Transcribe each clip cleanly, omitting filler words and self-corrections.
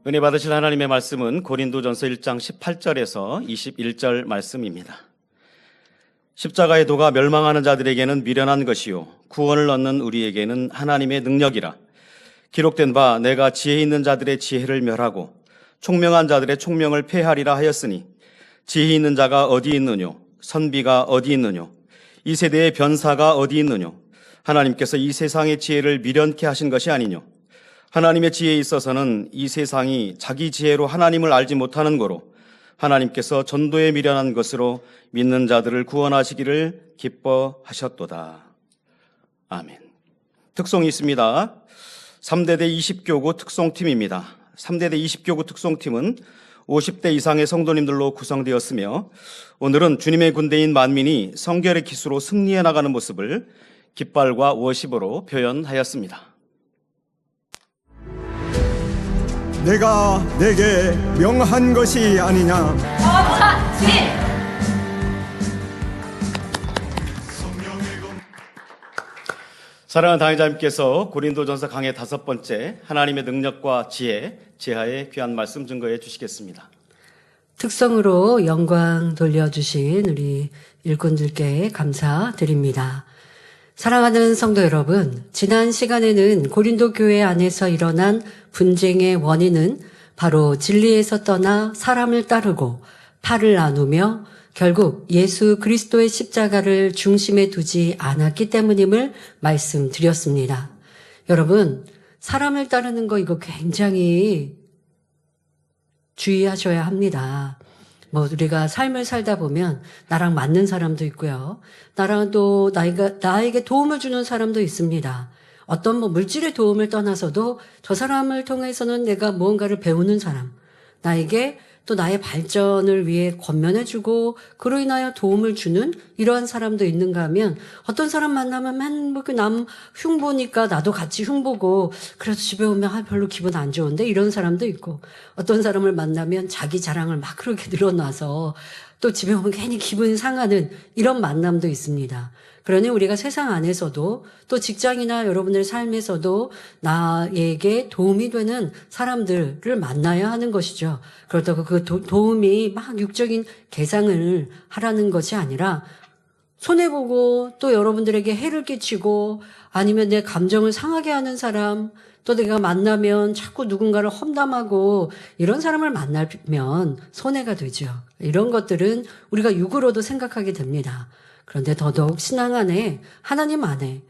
은혜 받으실 하나님의 말씀은 고린도전서 1장 18절에서 21절 말씀입니다. 십자가의 도가 멸망하는 자들에게는 미련한 것이요 구원을 얻는 우리에게는 하나님의 능력이라. 기록된 바 내가 지혜 있는 자들의 지혜를 멸하고 총명한 자들의 총명을 폐하리라 하였으니 지혜 있는 자가 어디 있느뇨 선비가 어디 있느뇨 이 세대의 변사가 어디 있느뇨 하나님께서 이 세상의 지혜를 미련케 하신 것이 아니뇨 하나님의 지혜에 있어서는 이 세상이 자기 지혜로 하나님을 알지 못하는 거로 하나님께서 전도에 미련한 것으로 믿는 자들을 구원하시기를 기뻐하셨도다. 아멘. 특송이 있습니다. 3대대 20교구 특송팀입니다. 3대대 20교구 특송팀은 50대 이상의 성도님들로 구성되었으며 오늘은 주님의 군대인 만민이 성결의 기수로 승리해 나가는 모습을 깃발과 워십으로 표현하였습니다. 내가 내게 명한 것이 아니냐. 사랑하는 당회자님께서 고린도전서 강의 5번째 하나님의 능력과 지혜, 제하의 귀한 말씀 증거해 주시겠습니다. 특성으로 영광 돌려주신 우리 일꾼들께 감사드립니다. 사랑하는 성도 여러분, 지난 시간에는 고린도 교회 안에서 일어난 분쟁의 원인은 바로 진리에서 떠나 사람을 따르고 팔을 나누며 결국 예수 그리스도의 십자가를 중심에 두지 않았기 때문임을 말씀드렸습니다. 여러분, 사람을 따르는 거 이거 굉장히 주의하셔야 합니다. 우리가 삶을 살다 보면 나랑 맞는 사람도 있고요. 나랑 또 나에게 도움을 주는 사람도 있습니다. 어떤 물질의 도움을 떠나서도 저 사람을 통해서는 내가 무언가를 배우는 사람, 나에게 또 나의 발전을 위해 권면해주고 그로 인하여 도움을 주는 이러한 사람도 있는가 하면 어떤 사람 만나면 남 흉보니까 나도 같이 흉보고 그래서 집에 오면 별로 기분 안 좋은데 이런 사람도 있고 어떤 사람을 만나면 자기 자랑을 막 그렇게 늘어놔서 또 집에 오면 괜히 기분 상하는 이런 만남도 있습니다. 그러니 우리가 세상 안에서도 또 직장이나 여러분들 삶에서도 나에게 도움이 되는 사람들을 만나야 하는 것이죠. 그렇다고 그 도움이 막 육적인 개상을 하라는 것이 아니라 손해보고 또 여러분들에게 해를 끼치고 아니면 내 감정을 상하게 하는 사람 또 내가 만나면 자꾸 누군가를 험담하고 이런 사람을 만나면 손해가 되죠. 이런 것들은 우리가 육으로도 생각하게 됩니다. 그런데 더더욱 신앙 안에 하나님 안에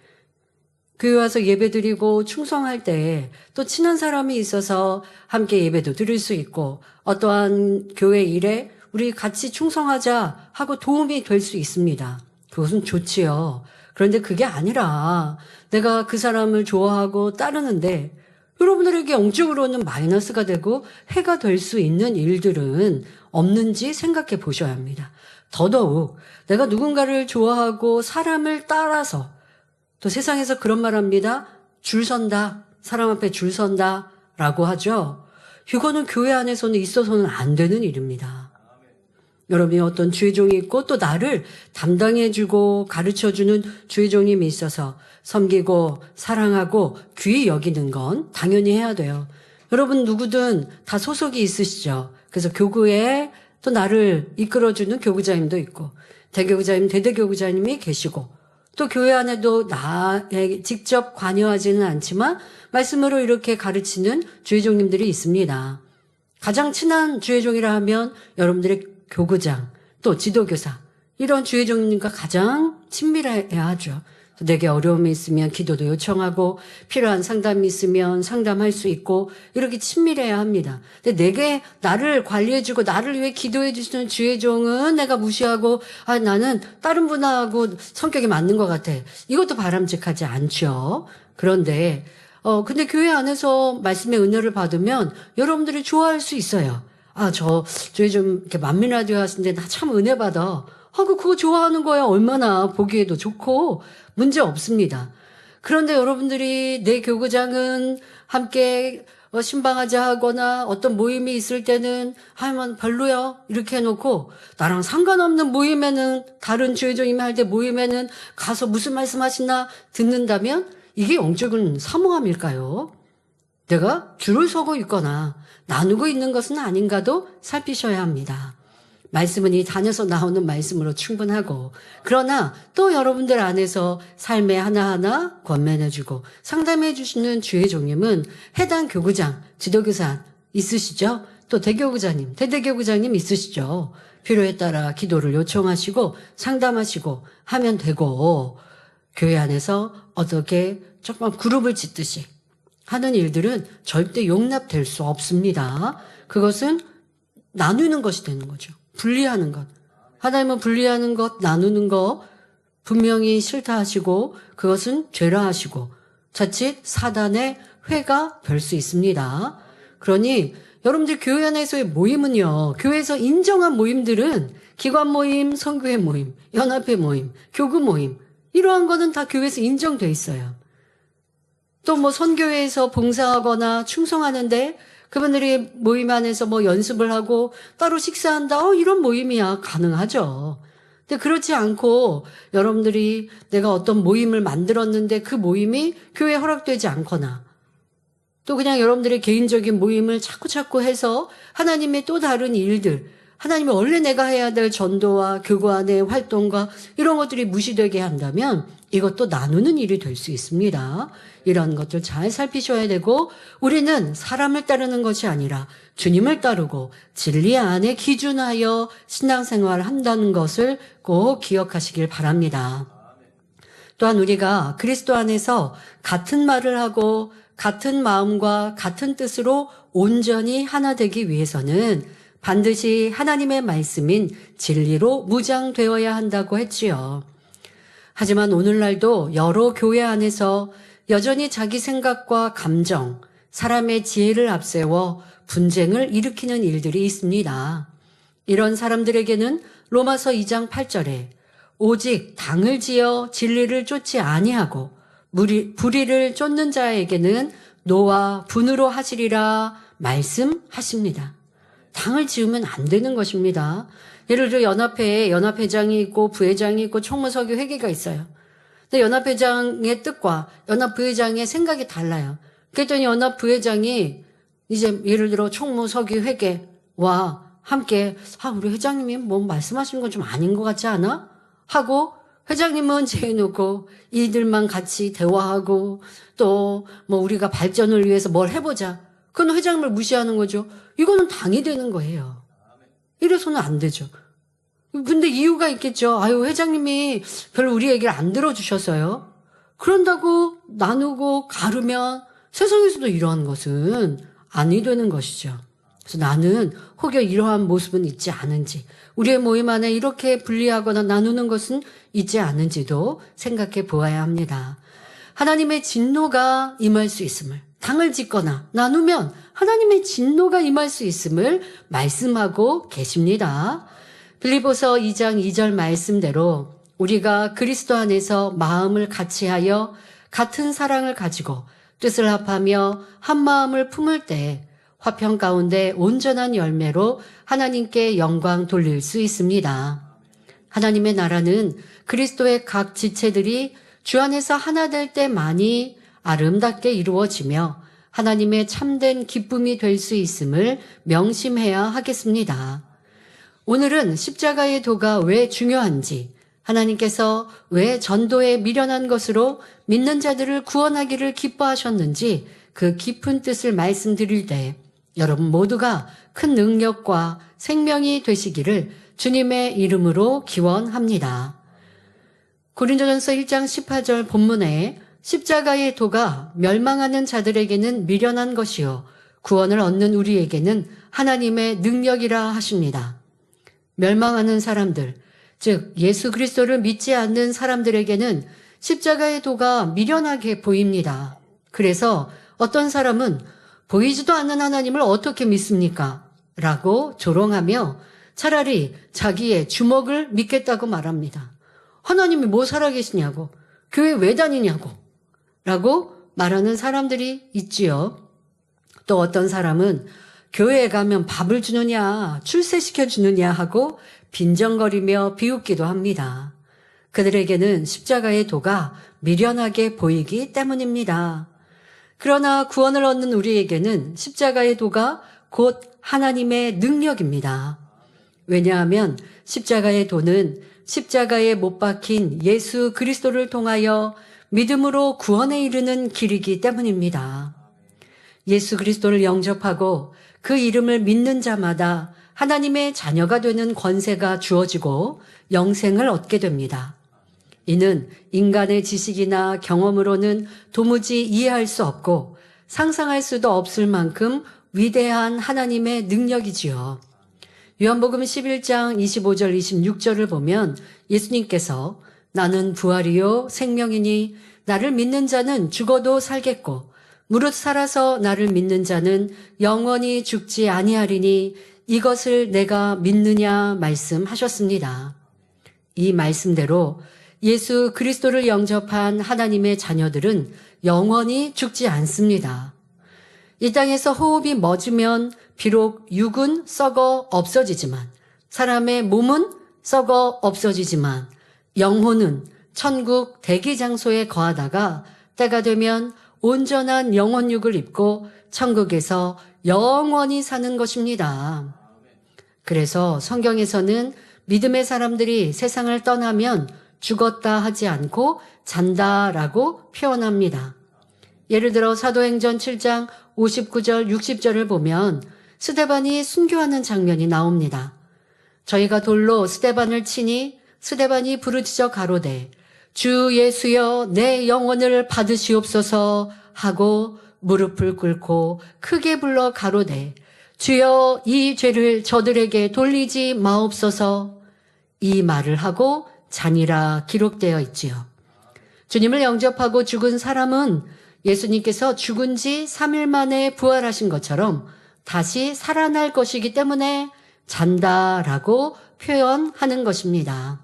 교회 와서 예배드리고 충성할 때 또 친한 사람이 있어서 함께 예배도 드릴 수 있고 어떠한 교회 일에 우리 같이 충성하자 하고 도움이 될 수 있습니다. 그것은 좋지요. 그런데 그게 아니라 내가 그 사람을 좋아하고 따르는데 여러분들에게 영적으로는 마이너스가 되고 해가 될 수 있는 일들은 없는지 생각해 보셔야 합니다. 더더욱 내가 누군가를 좋아하고 사람을 따라서 또 세상에서 그런 말 합니다. 줄 선다. 사람 앞에 줄 선다. 라고 하죠. 이거는 교회 안에서는 있어서는 안 되는 일입니다. 여러분이 어떤 주의종이 있고 또 나를 담당해주고 가르쳐주는 주의종님이 있어서 섬기고 사랑하고 귀히 여기는 건 당연히 해야 돼요. 여러분 누구든 다 소속이 있으시죠. 그래서 교구에 또 나를 이끌어주는 교구자님도 있고 대교구자님, 대대교구자님이 계시고 또 교회 안에도 나에 직접 관여하지는 않지만 말씀으로 이렇게 가르치는 주의종님들이 있습니다. 가장 친한 주의종이라 하면 여러분들의 교구장, 또 지도교사 이런 주의종님과 가장 친밀해야 하죠. 내게 어려움이 있으면 기도도 요청하고 필요한 상담이 있으면 상담할 수 있고 이렇게 친밀해야 합니다. 근데 내게 나를 관리해주고 나를 위해 기도해주시는 주의종은 내가 무시하고 나는 다른 분하고 성격이 맞는 것 같아. 이것도 바람직하지 않죠. 그런데 근데 교회 안에서 말씀의 은혜를 받으면 여러분들이 좋아할 수 있어요. 저 주의종 이렇게 만민라디오 하시는데 나 참 은혜 받아. 그거 좋아하는 거야. 얼마나 보기에도 좋고 문제 없습니다. 그런데 여러분들이 내 교구장은 함께 신방하자 하거나 어떤 모임이 있을 때는 별로야 이렇게 해놓고 나랑 상관없는 모임에는 다른 주의종님이 할 때 모임에는 가서 무슨 말씀 하시나 듣는다면 이게 영적인 사모함일까요? 내가 줄을 서고 있거나 나누고 있는 것은 아닌가도 살피셔야 합니다. 말씀은 이 단에서 나오는 말씀으로 충분하고, 그러나 또 여러분들 안에서 삶의 하나하나 권면해주고 상담해주시는 주의 종님은 해당 교구장, 지도교사 있으시죠? 또 대교구장님, 대대교구장님 있으시죠? 필요에 따라 기도를 요청하시고 상담하시고 하면 되고, 교회 안에서 어떻게 조금 그룹을 짓듯이 하는 일들은 절대 용납될 수 없습니다. 그것은 나누는 것이 되는 거죠. 분리하는 것. 하나님은 분리하는 것, 나누는 것 분명히 싫다 하시고 그것은 죄라 하시고 자칫 사단의 회가 될 수 있습니다. 그러니 여러분들 교회 안에서의 모임은요, 교회에서 인정한 모임들은 기관 모임, 선교회 모임, 연합회 모임, 교구 모임, 이러한 거는 다 교회에서 인정돼 있어요. 또 뭐 선교회에서 봉사하거나 충성하는데 그분들이 모임 안에서 뭐 연습을 하고 따로 식사한다, 이런 모임이야 가능하죠. 근데 그렇지 않고 여러분들이 내가 어떤 모임을 만들었는데 그 모임이 교회에 허락되지 않거나 또 그냥 여러분들의 개인적인 모임을 자꾸 해서 하나님의 또 다른 일들, 하나님이 원래 내가 해야 될 전도와 교구 안의 활동과 이런 것들이 무시되게 한다면 이것도 나누는 일이 될 수 있습니다. 이런 것들 잘 살피셔야 되고, 우리는 사람을 따르는 것이 아니라 주님을 따르고 진리 안에 기준하여 신앙생활을 한다는 것을 꼭 기억하시길 바랍니다. 또한 우리가 그리스도 안에서 같은 말을 하고 같은 마음과 같은 뜻으로 온전히 하나 되기 위해서는 반드시 하나님의 말씀인 진리로 무장되어야 한다고 했지요. 하지만 오늘날도 여러 교회 안에서 여전히 자기 생각과 감정, 사람의 지혜를 앞세워 분쟁을 일으키는 일들이 있습니다. 이런 사람들에게는 로마서 2장 8절에 오직 당을 지어 진리를 쫓지 아니하고 불의를 쫓는 자에게는 노와 분으로 하시리라 말씀하십니다. 당을 지으면 안 되는 것입니다. 예를 들어 연합회에 연합회장이 있고 부회장이 있고 총무서기 회계가 있어요. 근데 연합회장의 뜻과 연합부회장의 생각이 달라요. 그랬더니 연합부회장이 이제 예를 들어 총무서기 회계와 함께 우리 회장님이 뭐 말씀하시는 건 좀 아닌 것 같지 않아? 하고 회장님은 제해놓고 이들만 같이 대화하고 또 뭐 우리가 발전을 위해서 뭘 해보자. 그건 회장님을 무시하는 거죠. 이거는 당이 되는 거예요. 이래서는 안 되죠. 근데 이유가 있겠죠. 회장님이 별로 우리 얘기를 안 들어주셨어요. 그런다고 나누고 가르면 세상에서도 이러한 것은 아니 되는 것이죠. 그래서 나는 혹여 이러한 모습은 있지 않은지, 우리의 모임 안에 이렇게 분리하거나 나누는 것은 있지 않은지도 생각해 보아야 합니다. 하나님의 진노가 임할 수 있음을, 당을 짓거나 나누면 하나님의 진노가 임할 수 있음을 말씀하고 계십니다. 빌립보서 2장 2절 말씀대로 우리가 그리스도 안에서 마음을 같이하여 같은 사랑을 가지고 뜻을 합하며 한 마음을 품을 때 화평 가운데 온전한 열매로 하나님께 영광 돌릴 수 있습니다. 하나님의 나라는 그리스도의 각 지체들이 주 안에서 하나 될 때만이 아름답게 이루어지며 하나님의 참된 기쁨이 될 수 있음을 명심해야 하겠습니다. 오늘은 십자가의 도가 왜 중요한지, 하나님께서 왜 전도에 미련한 것으로 믿는 자들을 구원하기를 기뻐하셨는지 그 깊은 뜻을 말씀드릴 때 여러분 모두가 큰 능력과 생명이 되시기를 주님의 이름으로 기원합니다. 고린도전서 1장 18절 본문에 십자가의 도가 멸망하는 자들에게는 미련한 것이요 구원을 얻는 우리에게는 하나님의 능력이라 하십니다. 멸망하는 사람들, 즉 예수 그리스도를 믿지 않는 사람들에게는 십자가의 도가 미련하게 보입니다. 그래서 어떤 사람은 보이지도 않는 하나님을 어떻게 믿습니까? 라고 조롱하며 차라리 자기의 주먹을 믿겠다고 말합니다. 하나님이 뭐 살아계시냐고, 교회 왜 다니냐고 라고 말하는 사람들이 있지요. 또 어떤 사람은 교회에 가면 밥을 주느냐, 출세시켜 주느냐 하고 빈정거리며 비웃기도 합니다. 그들에게는 십자가의 도가 미련하게 보이기 때문입니다. 그러나 구원을 얻는 우리에게는 십자가의 도가 곧 하나님의 능력입니다. 왜냐하면 십자가의 도는 십자가에 못 박힌 예수 그리스도를 통하여 믿음으로 구원에 이르는 길이기 때문입니다. 예수 그리스도를 영접하고 그 이름을 믿는 자마다 하나님의 자녀가 되는 권세가 주어지고 영생을 얻게 됩니다. 이는 인간의 지식이나 경험으로는 도무지 이해할 수 없고 상상할 수도 없을 만큼 위대한 하나님의 능력이지요. 요한복음 11장 25절 26절을 보면 예수님께서 나는 부활이요 생명이니 나를 믿는 자는 죽어도 살겠고 무릇 살아서 나를 믿는 자는 영원히 죽지 아니하리니 이것을 내가 믿느냐 말씀하셨습니다. 이 말씀대로 예수 그리스도를 영접한 하나님의 자녀들은 영원히 죽지 않습니다. 이 땅에서 호흡이 멎으면 비록 육은 썩어 없어지지만 사람의 몸은 썩어 없어지지만 영혼은 천국 대기장소에 거하다가 때가 되면 온전한 영혼육을 입고 천국에서 영원히 사는 것입니다. 그래서 성경에서는 믿음의 사람들이 세상을 떠나면 죽었다 하지 않고 잔다라고 표현합니다. 예를 들어 사도행전 7장 59절 60절을 보면 스데반이 순교하는 장면이 나옵니다. 저희가 돌로 스데반을 치니 스데반이 부르짖어 가로되 주 예수여 내 영혼을 받으시옵소서 하고 무릎을 꿇고 크게 불러 가로되 주여 이 죄를 저들에게 돌리지 마옵소서 이 말을 하고 잔이라 기록되어 있지요. 주님을 영접하고 죽은 사람은 예수님께서 죽은 지 3일 만에 부활하신 것처럼 다시 살아날 것이기 때문에 잔다라고 표현하는 것입니다.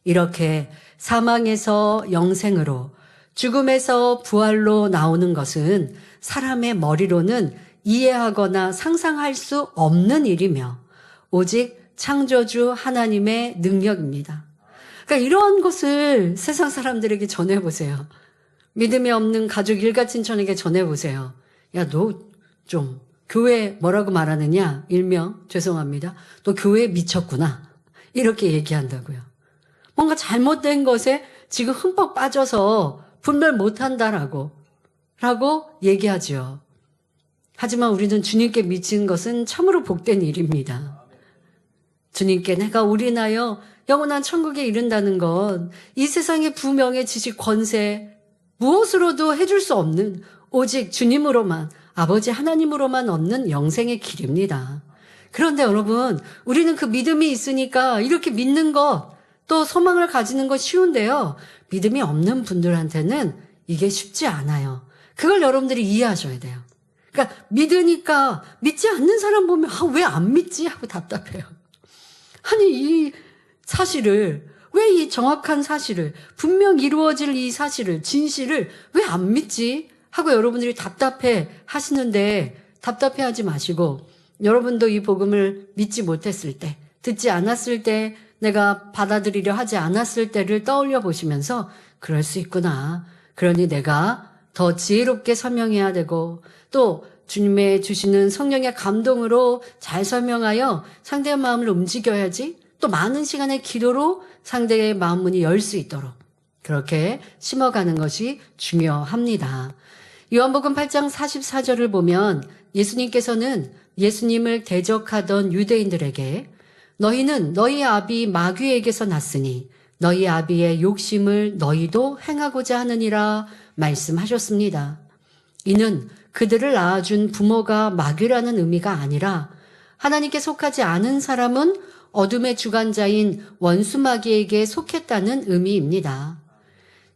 이렇게 사망에서 영생으로 죽음에서 부활로 나오는 것은 사람의 머리로는 이해하거나 상상할 수 없는 일이며 오직 창조주 하나님의 능력입니다. 그러니까 이런 것을 세상 사람들에게 전해보세요. 믿음이 없는 가족 일가친천에게 전해보세요. 야, 너 좀 교회 뭐라고 말하느냐? 일명 죄송합니다. 너 교회에 미쳤구나. 이렇게 얘기한다고요. 뭔가 잘못된 것에 지금 흠뻑 빠져서 분별 못한다라고 얘기하죠. 하지만 우리는 주님께 미친 것은 참으로 복된 일입니다. 주님께 내가 올인하여 영원한 천국에 이른다는 것, 이 세상의 부명의 지식 권세 무엇으로도 해줄 수 없는 오직 주님으로만, 아버지 하나님으로만 얻는 영생의 길입니다. 그런데 여러분, 우리는 그 믿음이 있으니까 이렇게 믿는 것, 또 소망을 가지는 것 쉬운데요. 믿음이 없는 분들한테는 이게 쉽지 않아요. 그걸 여러분들이 이해하셔야 돼요. 그러니까 믿으니까 믿지 않는 사람 보면 왜 안 믿지? 하고 답답해요. 아니 이 사실을, 왜 이 정확한 사실을, 분명 이루어질 이 사실을, 진실을 왜 안 믿지? 하고 여러분들이 답답해 하시는데 답답해하지 마시고 여러분도 이 복음을 믿지 못했을 때, 듣지 않았을 때, 내가 받아들이려 하지 않았을 때를 떠올려 보시면서 그럴 수 있구나. 그러니 내가 더 지혜롭게 설명해야 되고 또 주님의 주시는 성령의 감동으로 잘 설명하여 상대의 마음을 움직여야지, 또 많은 시간의 기도로 상대의 마음 문이 열 수 있도록 그렇게 심어가는 것이 중요합니다. 요한복음 8장 44절을 보면 예수님께서는 예수님을 대적하던 유대인들에게 너희는 너희 아비 마귀에게서 났으니 너희 아비의 욕심을 너희도 행하고자 하느니라 말씀하셨습니다. 이는 그들을 낳아준 부모가 마귀라는 의미가 아니라 하나님께 속하지 않은 사람은 어둠의 주관자인 원수 마귀에게 속했다는 의미입니다.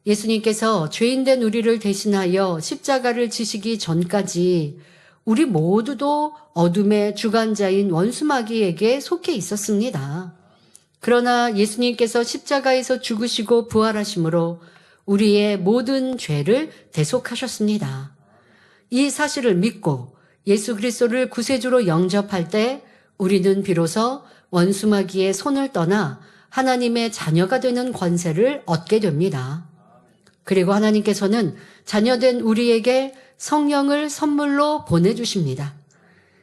예수님께서 죄인된 우리를 대신하여 십자가를 지시기 전까지 우리 모두도 어둠의 주관자인 원수 마귀에게 속해 있었습니다. 그러나 예수님께서 십자가에서 죽으시고 부활하심으로 우리의 모든 죄를 대속하셨습니다. 이 사실을 믿고 예수 그리스도를 구세주로 영접할 때 우리는 비로소 원수 마귀의 손을 떠나 하나님의 자녀가 되는 권세를 얻게 됩니다. 그리고 하나님께서는 자녀된 우리에게 성령을 선물로 보내주십니다.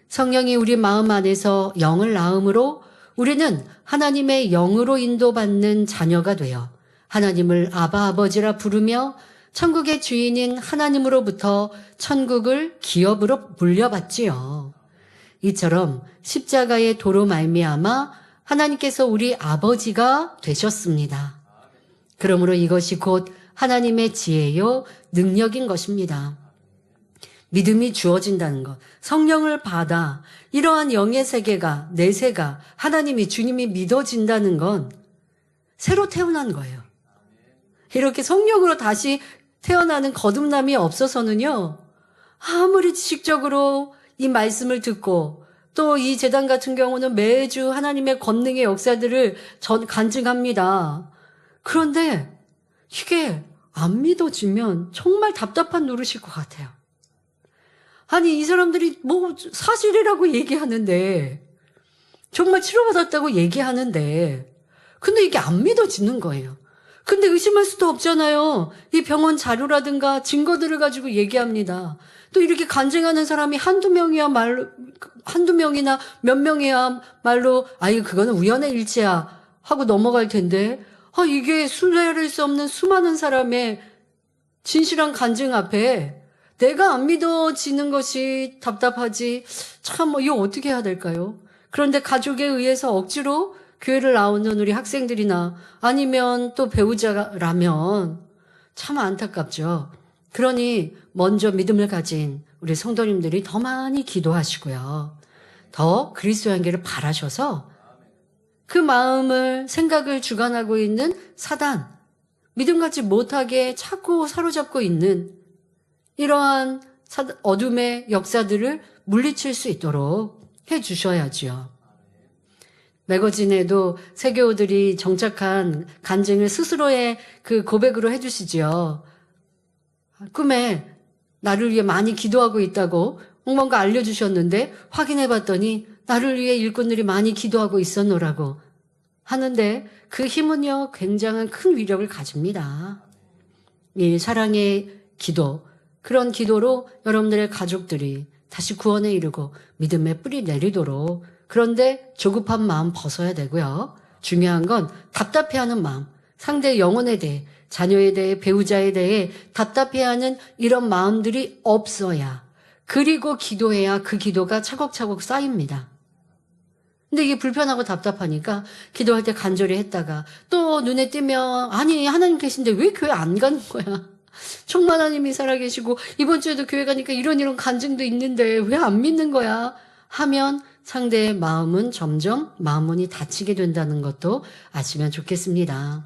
성령이 우리 마음 안에서 영을 낳음으로 우리는 하나님의 영으로 인도받는 자녀가 되어 하나님을 아바 아버지라 부르며 천국의 주인인 하나님으로부터 천국을 기업으로 물려받지요. 이처럼 십자가의 도로 말미암아 하나님께서 우리 아버지가 되셨습니다. 그러므로 이것이 곧 하나님의 지혜요 능력인 것입니다. 믿음이 주어진다는 것, 성령을 받아 이러한 영의 세계가, 내세가 하나님이 주님이 믿어진다는 건 새로 태어난 거예요. 이렇게 성령으로 다시 태어나는 거듭남이 없어서는요, 아무리 지식적으로 이 말씀을 듣고 또 이 제단 같은 경우는 매주 하나님의 권능의 역사들을 간증합니다. 그런데 이게 안 믿어지면 정말 답답한 노릇일 것 같아요. 아니, 이 사람들이 뭐 사실이라고 얘기하는데, 정말 치료받았다고 얘기하는데, 근데 이게 안 믿어지는 거예요. 근데 의심할 수도 없잖아요. 이 병원 자료라든가 증거들을 가지고 얘기합니다. 또 이렇게 간증하는 사람이 한두 명이나 몇 명이야말로, 아이, 그거는 우연의 일치야 하고 넘어갈 텐데, 이게 신뢰할 수 없는 수많은 사람의 진실한 간증 앞에 내가 안 믿어지는 것이 답답하지. 참, 이거 어떻게 해야 될까요? 그런데 가족에 의해서 억지로 교회를 나오는 우리 학생들이나 아니면 또 배우자라면 참 안타깝죠. 그러니 먼저 믿음을 가진 우리 성도님들이 더 많이 기도하시고요. 더 그리스도의 한계를 바라셔서 그 마음을, 생각을 주관하고 있는 사단, 믿음 갖지 못하게 자꾸 사로잡고 있는 이러한 어둠의 역사들을 물리칠 수 있도록 해 주셔야지요. 매거진에도 세교우들이 정착한 간증을 스스로의 그 고백으로 해 주시지요. 꿈에 나를 위해 많이 기도하고 있다고 뭔가 알려주셨는데 확인해 봤더니 나를 위해 일꾼들이 많이 기도하고 있었노라고 하는데 그 힘은요, 굉장한 큰 위력을 가집니다. 이 사랑의 기도, 그런 기도로 여러분들의 가족들이 다시 구원에 이르고 믿음의 뿌리 내리도록, 그런데 조급한 마음 벗어야 되고요. 중요한 건 답답해하는 마음, 상대의 영혼에 대해, 자녀에 대해, 배우자에 대해 답답해하는 이런 마음들이 없어야, 그리고 기도해야 그 기도가 차곡차곡 쌓입니다. 근데 이게 불편하고 답답하니까 기도할 때 간절히 했다가 또 눈에 띄면, 아니, 하나님 계신데 왜 교회 안 가는 거야? 정말 하나님이 살아계시고 이번 주에도 교회 가니까 이런 간증도 있는데 왜 안 믿는 거야? 하면 상대의 마음은 점점 마음 문이 닫히게 된다는 것도 아시면 좋겠습니다.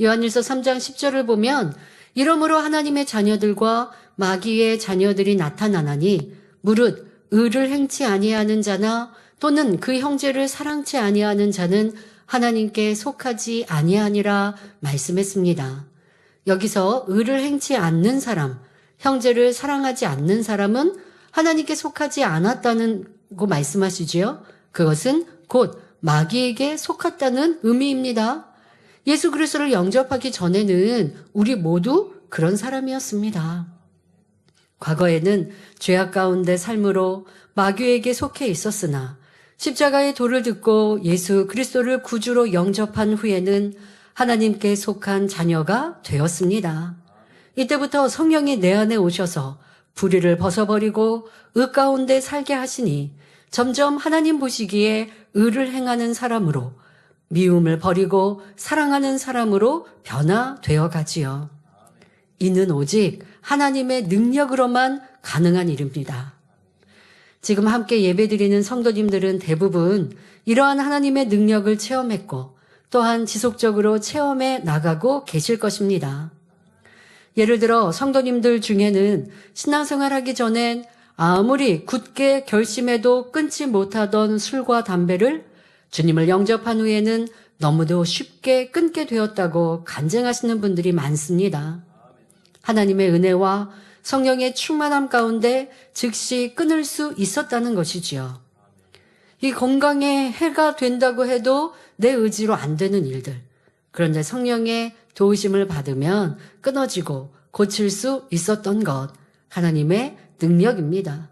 요한일서 3장 10절을 보면, 이러므로 하나님의 자녀들과 마귀의 자녀들이 나타나나니 무릇 의를 행치 아니하는 자나 또는 그 형제를 사랑치 아니하는 자는 하나님께 속하지 아니하니라 말씀했습니다. 여기서 의를 행치 않는 사람, 형제를 사랑하지 않는 사람은 하나님께 속하지 않았다는 거 말씀하시지요. 그것은 곧 마귀에게 속았다는 의미입니다. 예수 그리스도를 영접하기 전에는 우리 모두 그런 사람이었습니다. 과거에는 죄악 가운데 삶으로 마귀에게 속해 있었으나 십자가의 도를 듣고 예수 그리스도를 구주로 영접한 후에는 하나님께 속한 자녀가 되었습니다. 이때부터 성령이 내 안에 오셔서 불의를 벗어버리고 의 가운데 살게 하시니 점점 하나님 보시기에 의를 행하는 사람으로, 미움을 버리고 사랑하는 사람으로 변화되어 가지요. 이는 오직 하나님의 능력으로만 가능한 일입니다. 지금 함께 예배드리는 성도님들은 대부분 이러한 하나님의 능력을 체험했고 또한 지속적으로 체험해 나가고 계실 것입니다. 예를 들어 성도님들 중에는 신앙생활하기 전엔 아무리 굳게 결심해도 끊지 못하던 술과 담배를 주님을 영접한 후에는 너무도 쉽게 끊게 되었다고 간증하시는 분들이 많습니다. 하나님의 은혜와 성령의 충만함 가운데 즉시 끊을 수 있었다는 것이지요. 이 건강에 해가 된다고 해도 내 의지로 안 되는 일들, 그런데 성령의 도우심을 받으면 끊어지고 고칠 수 있었던 것, 하나님의 능력입니다.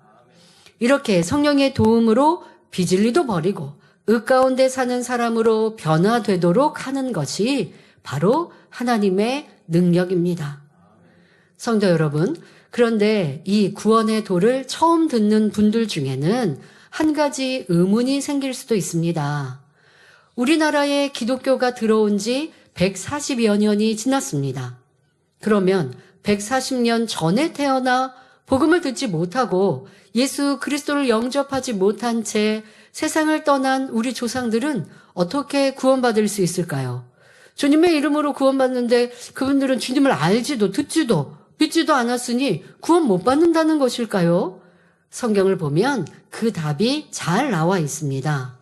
이렇게 성령의 도움으로 비진리도 버리고 의 가운데 사는 사람으로 변화되도록 하는 것이 바로 하나님의 능력입니다. 성도 여러분, 그런데 이 구원의 도를 처음 듣는 분들 중에는 한 가지 의문이 생길 수도 있습니다. 우리나라에 기독교가 들어온 지 140여 년이 지났습니다. 그러면 140년 전에 태어나 복음을 듣지 못하고 예수 그리스도를 영접하지 못한 채 세상을 떠난 우리 조상들은 어떻게 구원받을 수 있을까요? 주님의 이름으로 구원받는데 그분들은 주님을 알지도 듣지도 믿지도 않았으니 구원 못 받는다는 것일까요? 성경을 보면 그 답이 잘 나와 있습니다.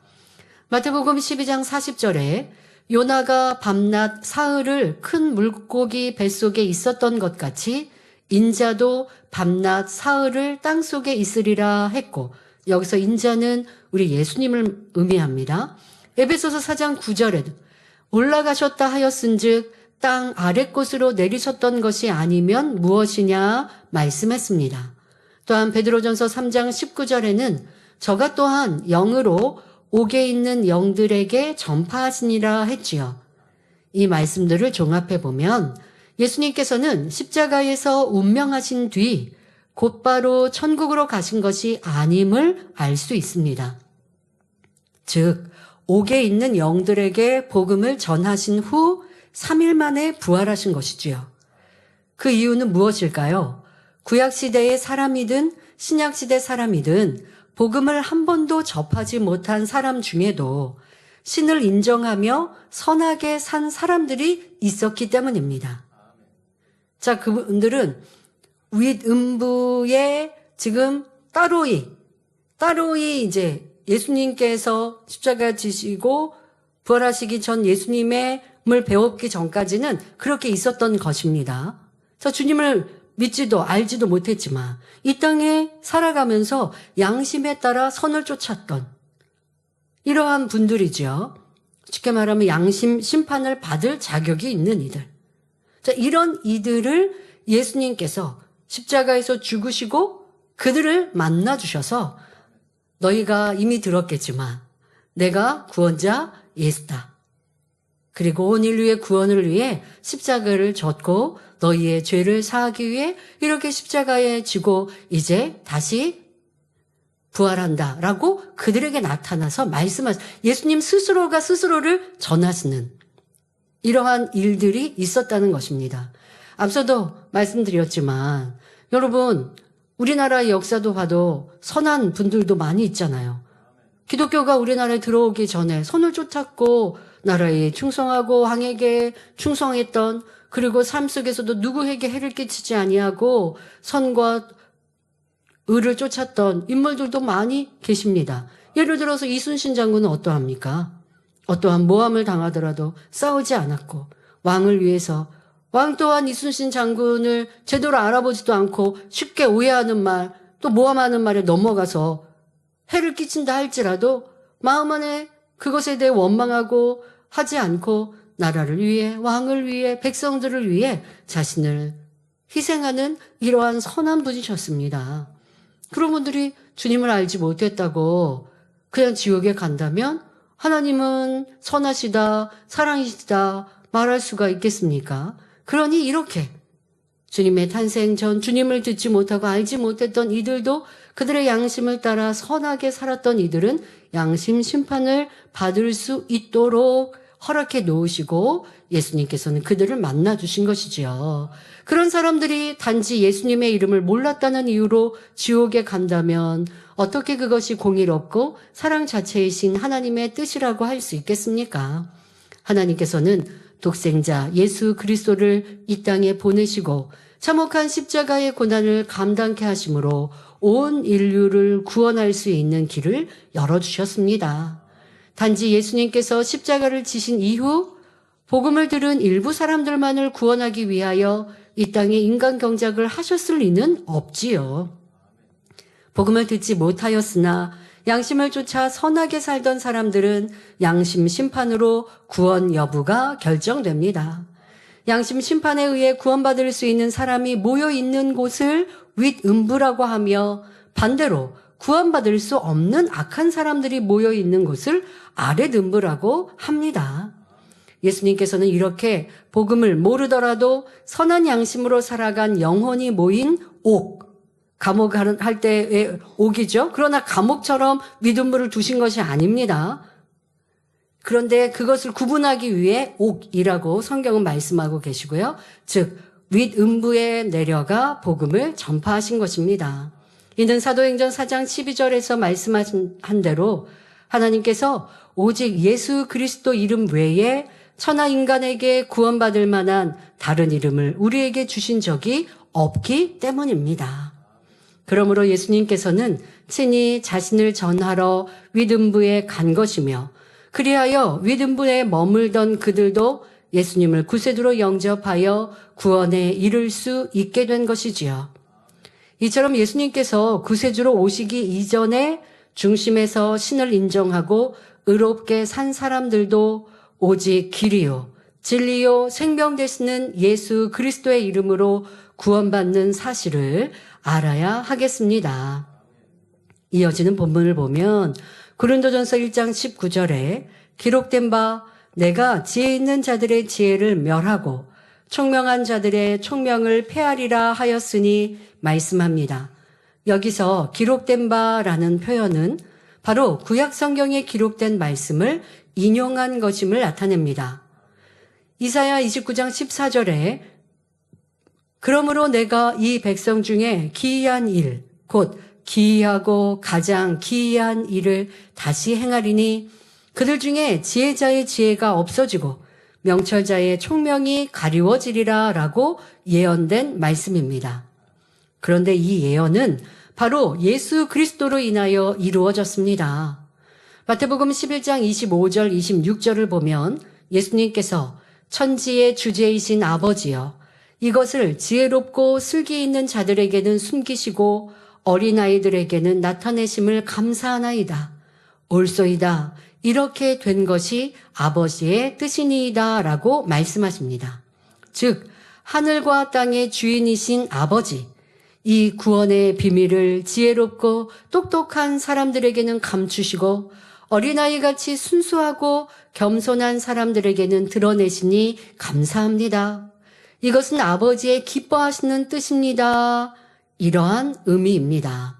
마태복음 12장 40절에 요나가 밤낮 사흘을 큰 물고기 뱃속에 있었던 것 같이 인자도 밤낮 사흘을 땅속에 있으리라 했고, 여기서 인자는 우리 예수님을 의미합니다. 에베소서 4장 9절에도 올라가셨다 하였은즉 땅 아랫곳으로 내리셨던 것이 아니면 무엇이냐 말씀했습니다. 또한 베드로전서 3장 19절에는 저가 또한 영으로 옥에 있는 영들에게 전파하시니라 했지요. 이 말씀들을 종합해 보면 예수님께서는 십자가에서 운명하신 뒤 곧바로 천국으로 가신 것이 아님을 알 수 있습니다. 즉 옥에 있는 영들에게 복음을 전하신 후 3일 만에 부활하신 것이지요. 그 이유는 무엇일까요? 구약시대의 사람이든 신약시대 사람이든 복음을 한 번도 접하지 못한 사람 중에도 신을 인정하며 선하게 산 사람들이 있었기 때문입니다. 자, 그분들은 윗음부에 지금 따로이 이제 예수님께서 십자가 지시고 부활하시기 전 예수님을 배웠기 전까지는 그렇게 있었던 것입니다. 자, 주님을 믿지도 알지도 못했지만 이 땅에 살아가면서 양심에 따라 선을 쫓았던 이러한 분들이죠. 쉽게 말하면 양심 심판을 받을 자격이 있는 이들. 자, 이런 이들을 예수님께서 십자가에서 죽으시고 그들을 만나 주셔서 너희가 이미 들었겠지만 내가 구원자 예수다. 그리고 온 인류의 구원을 위해 십자가를 졌고 너희의 죄를 사하기 위해 이렇게 십자가에 지고 이제 다시 부활한다 라고 그들에게 나타나서 말씀하신 예수님 스스로가 스스로를 전하시는 이러한 일들이 있었다는 것입니다. 앞서도 말씀드렸지만 여러분 우리나라의 역사도 봐도 선한 분들도 많이 있잖아요. 기독교가 우리나라에 들어오기 전에 선을 쫓았고 나라에 충성하고 왕에게 충성했던 그리고 삶 속에서도 누구에게 해를 끼치지 아니하고 선과 의를 쫓았던 인물들도 많이 계십니다. 예를 들어서 이순신 장군은 어떠합니까? 어떠한 모함을 당하더라도 싸우지 않았고 왕을 위해서 왕 또한 이순신 장군을 제대로 알아보지도 않고 쉽게 오해하는 말 또 모함하는 말에 넘어가서 해를 끼친다 할지라도 마음 안에 그것에 대해 원망하고 하지 않고 나라를 위해 왕을 위해 백성들을 위해 자신을 희생하는 이러한 선한 분이셨습니다. 그런 분들이 주님을 알지 못했다고 그냥 지옥에 간다면 하나님은 선하시다 사랑이시다 말할 수가 있겠습니까? 그러니 이렇게 주님의 탄생 전 주님을 듣지 못하고 알지 못했던 이들도 그들의 양심을 따라 선하게 살았던 이들은 양심 심판을 받을 수 있도록 허락해 놓으시고 예수님께서는 그들을 만나 주신 것이지요. 그런 사람들이 단지 예수님의 이름을 몰랐다는 이유로 지옥에 간다면 어떻게 그것이 공의롭고 사랑 자체이신 하나님의 뜻이라고 할 수 있겠습니까? 하나님께서는 독생자 예수 그리스도를 이 땅에 보내시고 참혹한 십자가의 고난을 감당케 하심으로 온 인류를 구원할 수 있는 길을 열어주셨습니다. 단지 예수님께서 십자가를 지신 이후 복음을 들은 일부 사람들만을 구원하기 위하여 이 땅에 인간 경작을 하셨을 리는 없지요. 복음을 듣지 못하였으나 양심을 쫓아 선하게 살던 사람들은 양심 심판으로 구원 여부가 결정됩니다. 양심 심판에 의해 구원받을 수 있는 사람이 모여 있는 곳을 윗음부라고 하며, 반대로 구원받을 수 없는 악한 사람들이 모여 있는 곳을 아랫음부라고 합니다. 예수님께서는 이렇게 복음을 모르더라도 선한 양심으로 살아간 영혼이 모인 옥, 감옥 할 때의 옥이죠. 그러나 감옥처럼 윗음부를 두신 것이 아닙니다. 그런데 그것을 구분하기 위해 옥이라고 성경은 말씀하고 계시고요. 즉 윗음부에 내려가 복음을 전파하신 것입니다. 이는 사도행전 4장 12절에서 말씀하신 대로 하나님께서 오직 예수 그리스도 이름 외에 천하 인간에게 구원받을 만한 다른 이름을 우리에게 주신 적이 없기 때문입니다. 그러므로 예수님께서는 친히 자신을 전하러 윗음부에 간 것이며, 그리하여 윗음부에 머물던 그들도 예수님을 구세주로 영접하여 구원에 이를 수 있게 된 것이지요. 이처럼 예수님께서 구세주로 오시기 이전에 중심에서 신을 인정하고 의롭게 산 사람들도 오직 길이요 진리요 생명 되시는 예수 그리스도의 이름으로 구원받는 사실을 알아야 하겠습니다. 이어지는 본문을 보면 고린도전서 1장 19절에 기록된 바 내가 지혜 있는 자들의 지혜를 멸하고 총명한 자들의 총명을 폐하리라 하였으니 말씀합니다. 여기서 기록된 바라는 표현은 바로 구약 성경에 기록된 말씀을 인용한 것임을 나타냅니다. 이사야 29장 14절에 그러므로 내가 이 백성 중에 기이한 일, 곧 기이하고 가장 기이한 일을 다시 행하리니 그들 중에 지혜자의 지혜가 없어지고 명철자의 총명이 가리워지리라 라고 예언된 말씀입니다. 그런데 이 예언은 바로 예수 그리스도로 인하여 이루어졌습니다. 마태복음 11장 25절 26절을 보면 예수님께서 천지의 주제이신 아버지여 이것을 지혜롭고 슬기 있는 자들에게는 숨기시고 어린아이들에게는 나타내심을 감사하나이다. 옳소이다. 이렇게 된 것이 아버지의 뜻이니이다 라고 말씀하십니다. 즉 하늘과 땅의 주인이신 아버지, 이 구원의 비밀을 지혜롭고 똑똑한 사람들에게는 감추시고 어린아이같이 순수하고 겸손한 사람들에게는 드러내시니 감사합니다. 이것은 아버지의 기뻐하시는 뜻입니다. 이러한 의미입니다.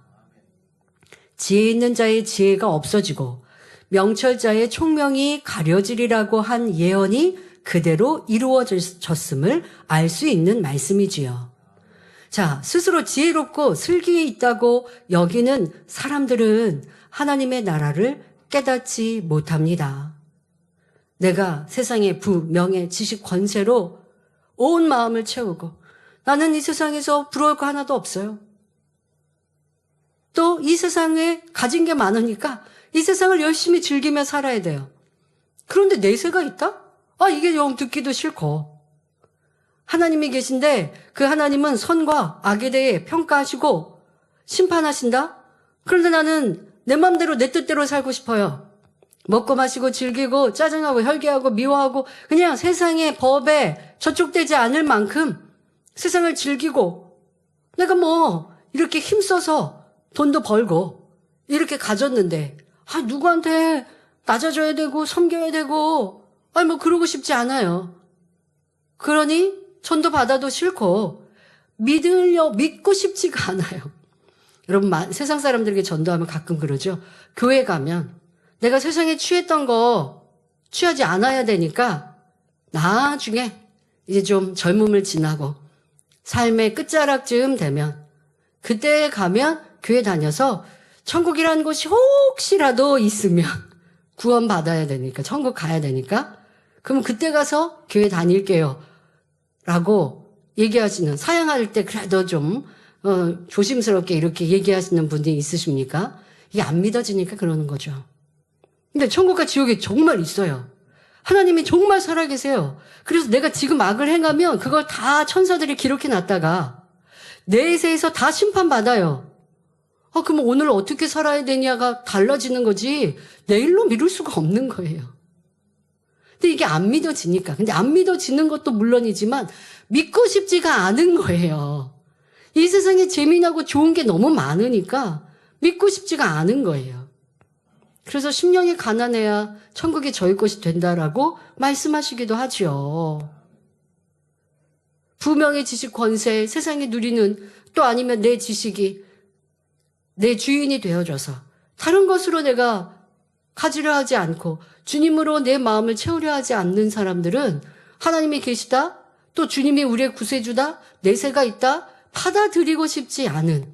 지혜 있는 자의 지혜가 없어지고 명철자의 총명이 가려지리라고 한 예언이 그대로 이루어졌음을 알 수 있는 말씀이지요. 자, 스스로 지혜롭고 슬기 있다고 여기는 사람들은 하나님의 나라를 깨닫지 못합니다. 내가 세상의 부, 명예, 지식, 권세로 온 마음을 채우고 나는 이 세상에서 부러울 거 하나도 없어요. 또 이 세상에 가진 게 많으니까 이 세상을 열심히 즐기며 살아야 돼요. 그런데 내세가 있다? 이게 영 듣기도 싫고. 하나님이 계신데 그 하나님은 선과 악에 대해 평가하시고 심판하신다? 그런데 나는 내 맘대로 내 뜻대로 살고 싶어요. 먹고 마시고 즐기고 짜증하고 혈기하고 미워하고 그냥 세상의 법에 저촉되지 않을 만큼 세상을 즐기고 내가 이렇게 힘써서 돈도 벌고 이렇게 가졌는데 누구한테 낮아져야 되고 섬겨야 되고 그러고 싶지 않아요. 그러니 전도 받아도 싫고 믿고 싶지가 않아요. 여러분 세상 사람들에게 전도하면 가끔 그러죠. 교회 가면 내가 세상에 취했던 거 취하지 않아야 되니까 나중에 이제 좀 젊음을 지나고 삶의 끝자락쯤 되면 그때 가면 교회 다녀서 천국이라는 곳이 혹시라도 있으면 구원 받아야 되니까 천국 가야 되니까 그럼 그때 가서 교회 다닐게요 라고 얘기하시는, 사양할 때 그래도 좀 조심스럽게 이렇게 얘기하시는 분이 있으십니까? 이게 안 믿어지니까 그러는 거죠. 근데 천국과 지옥이 정말 있어요. 하나님이 정말 살아계세요. 그래서 내가 지금 악을 행하면 그걸 다 천사들이 기록해 놨다가 내세에서 다 심판받아요. 그럼 오늘 어떻게 살아야 되냐가 달라지는 거지 내일로 미룰 수가 없는 거예요. 근데 이게 안 믿어지니까. 근데 안 믿어지는 것도 물론이지만 믿고 싶지가 않은 거예요. 이 세상에 재미나고 좋은 게 너무 많으니까 믿고 싶지가 않은 거예요. 그래서 심령이 가난해야 천국이 저희 것이 된다라고 말씀하시기도 하죠. 부명의 지식 권세, 세상에 누리는, 또 아니면 내 지식이 내 주인이 되어줘서 다른 것으로 내가 가지려 하지 않고 주님으로 내 마음을 채우려 하지 않는 사람들은 하나님이 계시다, 또 주님이 우리의 구세주다, 내세가 있다, 받아들이고 싶지 않은,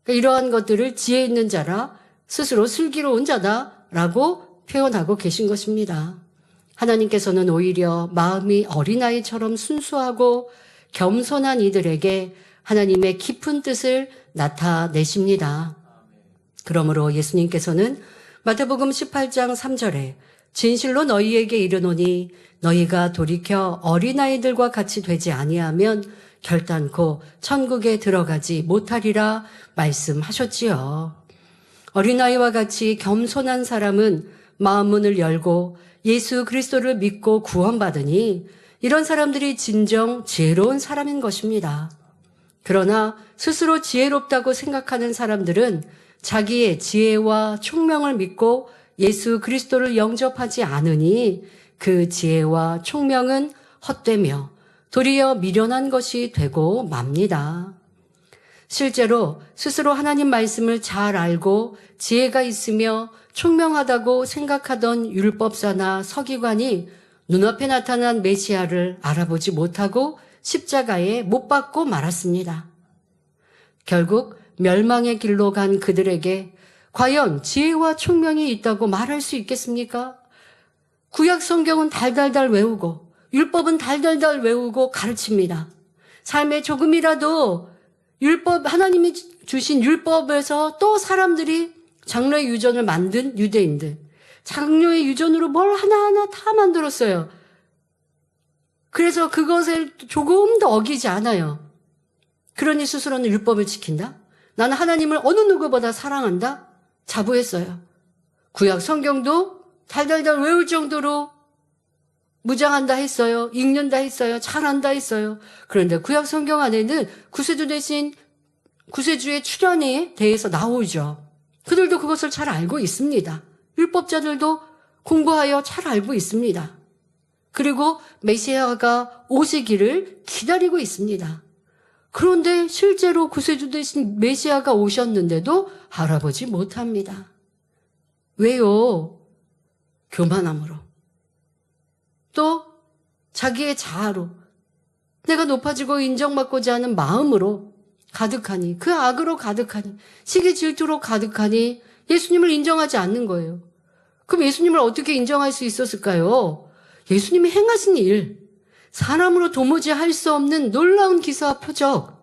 그러니까 이러한 것들을 지혜 있는 자라, 스스로 슬기로운 자다라고 표현하고 계신 것입니다. 하나님께서는 오히려 마음이 어린아이처럼 순수하고 겸손한 이들에게 하나님의 깊은 뜻을 나타내십니다. 그러므로 예수님께서는 마태복음 18장 3절에 진실로 너희에게 이르노니 너희가 돌이켜 어린아이들과 같이 되지 아니하면 결단코 천국에 들어가지 못하리라 말씀하셨지요. 어린아이와 같이 겸손한 사람은 마음문을 열고 예수 그리스도를 믿고 구원받으니 이런 사람들이 진정 지혜로운 사람인 것입니다. 그러나 스스로 지혜롭다고 생각하는 사람들은 자기의 지혜와 총명을 믿고 예수 그리스도를 영접하지 않으니 그 지혜와 총명은 헛되며 도리어 미련한 것이 되고 맙니다. 실제로 스스로 하나님 말씀을 잘 알고 지혜가 있으며 총명하다고 생각하던 율법사나 서기관이 눈앞에 나타난 메시아를 알아보지 못하고 십자가에 못 박고 말았습니다. 결국 멸망의 길로 간 그들에게 과연 지혜와 총명이 있다고 말할 수 있겠습니까? 구약 성경은 달달달 외우고 율법은 달달달 외우고 가르칩니다. 삶에 조금이라도 율법, 하나님이 주신 율법에서 또 사람들이 장로의 유전을 만든 유대인들, 장로의 유전으로 뭘 하나하나 다 만들었어요. 그래서 그것을 조금 더 어기지 않아요. 그러니 스스로는 율법을 지킨다? 나는 하나님을 어느 누구보다 사랑한다? 자부했어요. 구약 성경도 달달달 외울 정도로 무장한다 했어요. 읽는다 했어요. 잘한다 했어요. 그런데 구약 성경 안에는 구세주 대신 구세주의 출현에 대해서 나오죠. 그들도 그것을 잘 알고 있습니다. 율법자들도 공부하여 잘 알고 있습니다. 그리고 메시아가 오시기를 기다리고 있습니다. 그런데 실제로 구세주 대신 메시아가 오셨는데도 알아보지 못합니다. 왜요? 교만함으로. 또 자기의 자아로, 내가 높아지고 인정받고자 하는 마음으로 가득하니, 그 악으로 가득하니, 시기 질투로 가득하니 예수님을 인정하지 않는 거예요. 그럼 예수님을 어떻게 인정할 수 있었을까요? 예수님이 행하신 일, 사람으로 도무지 할 수 없는 놀라운 기사와 표적,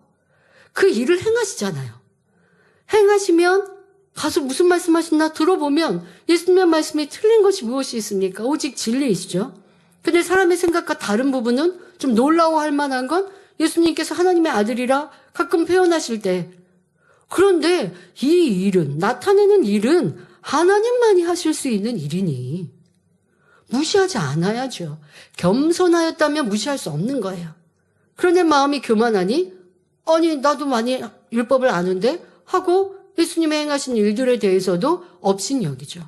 그 일을 행하시잖아요. 행하시면 가서 무슨 말씀하셨나 들어보면 예수님의 말씀이 틀린 것이 무엇이 있습니까? 오직 진리이시죠. 근데 사람의 생각과 다른 부분은 좀 놀라워할 만한 건 예수님께서 하나님의 아들이라 가끔 표현하실 때, 그런데 이 일은, 나타내는 일은 하나님만이 하실 수 있는 일이니 무시하지 않아야죠. 겸손하였다면 무시할 수 없는 거예요. 그런데 마음이 교만하니, 아니 나도 많이 율법을 아는데 하고 예수님의 행하신 일들에 대해서도 업신여기죠.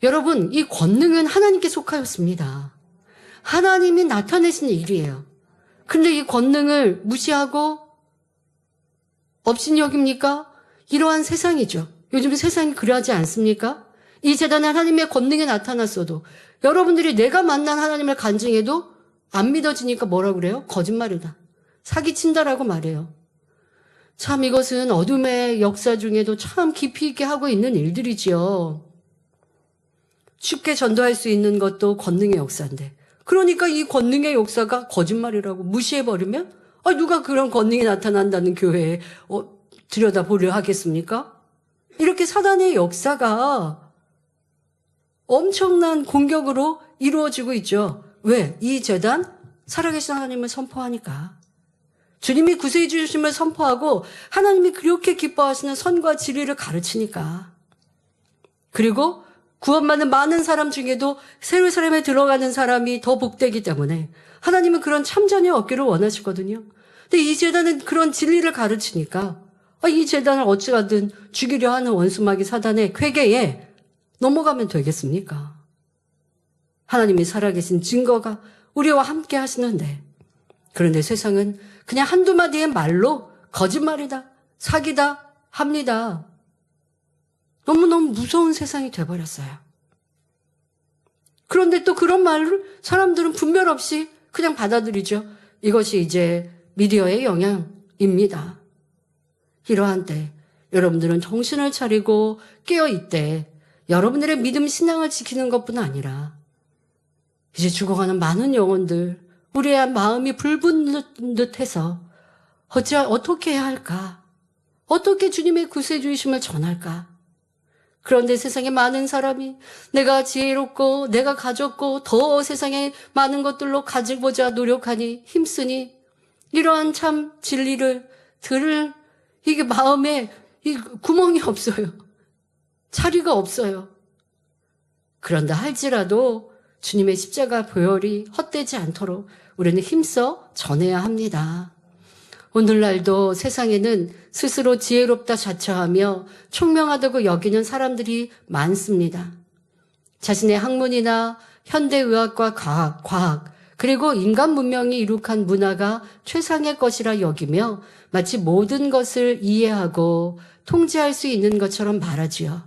여러분, 이 권능은 하나님께 속하였습니다. 하나님이 나타내신 일이에요. 그런데 이 권능을 무시하고 업신여깁니까? 이러한 세상이죠. 요즘 세상이 그러하지 않습니까? 이 재단에 하나님의 권능이 나타났어도 여러분들이 내가 만난 하나님을 간증해도 안 믿어지니까 뭐라 그래요? 거짓말이다. 사기친다라고 말해요. 참 이것은 어둠의 역사 중에도 참 깊이 있게 하고 있는 일들이지요. 쉽게 전도할 수 있는 것도 권능의 역사인데, 그러니까 이 권능의 역사가 거짓말이라고 무시해버리면 누가 그런 권능이 나타난다는 교회에 들여다보려 하겠습니까? 이렇게 사단의 역사가 엄청난 공격으로 이루어지고 있죠. 왜? 이 재단 살아계신 하나님을 선포하니까. 주님이 구세주심을 선포하고 하나님이 그렇게 기뻐하시는 선과 진리를 가르치니까. 그리고 구원받는 많은 사람 중에도 새 예루살렘에 들어가는 사람이 더 복되기 때문에 하나님은 그런 참전이 없기를 원하시거든요. 근데 이 제단은 그런 진리를 가르치니까 이 제단을 어찌하든 죽이려 하는 원수마귀 사단의 쾌계에 넘어가면 되겠습니까? 하나님이 살아계신 증거가 우리와 함께 하시는데, 그런데 세상은 그냥 한두 마디의 말로 거짓말이다, 사기다 합니다. 너무너무 무서운 세상이 돼버렸어요. 그런데 또 그런 말을 사람들은 분별 없이 그냥 받아들이죠. 이것이 이제 미디어의 영향입니다. 이러한 때 여러분들은 정신을 차리고 깨어있되 여러분들의 믿음 신앙을 지키는 것뿐 아니라 이제 죽어가는 많은 영혼들, 우리의 마음이 불붙는 듯해서 어떻게 해야 할까? 어떻게 주님의 구세주이심을 전할까? 그런데 세상에 많은 사람이 내가 지혜롭고 내가 가졌고 더 세상에 많은 것들로 가지고자 노력하니 힘쓰니 이러한 참 진리를 들을 이게 마음에 이 구멍이 없어요. 자리가 없어요. 그런다 할지라도 주님의 십자가 보혈이 헛되지 않도록 우리는 힘써 전해야 합니다. 오늘날도 세상에는 스스로 지혜롭다 자처하며 총명하다고 여기는 사람들이 많습니다. 자신의 학문이나 현대의학과 과학, 그리고 인간 문명이 이룩한 문화가 최상의 것이라 여기며 마치 모든 것을 이해하고 통제할 수 있는 것처럼 말하지요.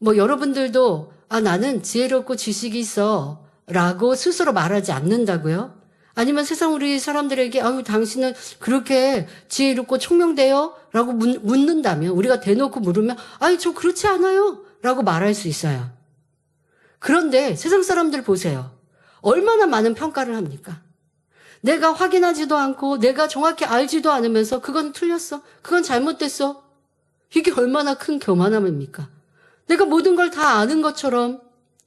여러분들도 나는 지혜롭고 지식이 있어 라고 스스로 말하지 않는다고요? 아니면 세상 우리 사람들에게 당신은 그렇게 지혜롭고 총명돼요? 라고 묻는다면, 우리가 대놓고 물으면 저 그렇지 않아요 라고 말할 수 있어요. 그런데 세상 사람들 보세요. 얼마나 많은 평가를 합니까? 내가 확인하지도 않고 내가 정확히 알지도 않으면서 그건 틀렸어, 그건 잘못됐어. 이게 얼마나 큰 교만함입니까? 내가 모든 걸 다 아는 것처럼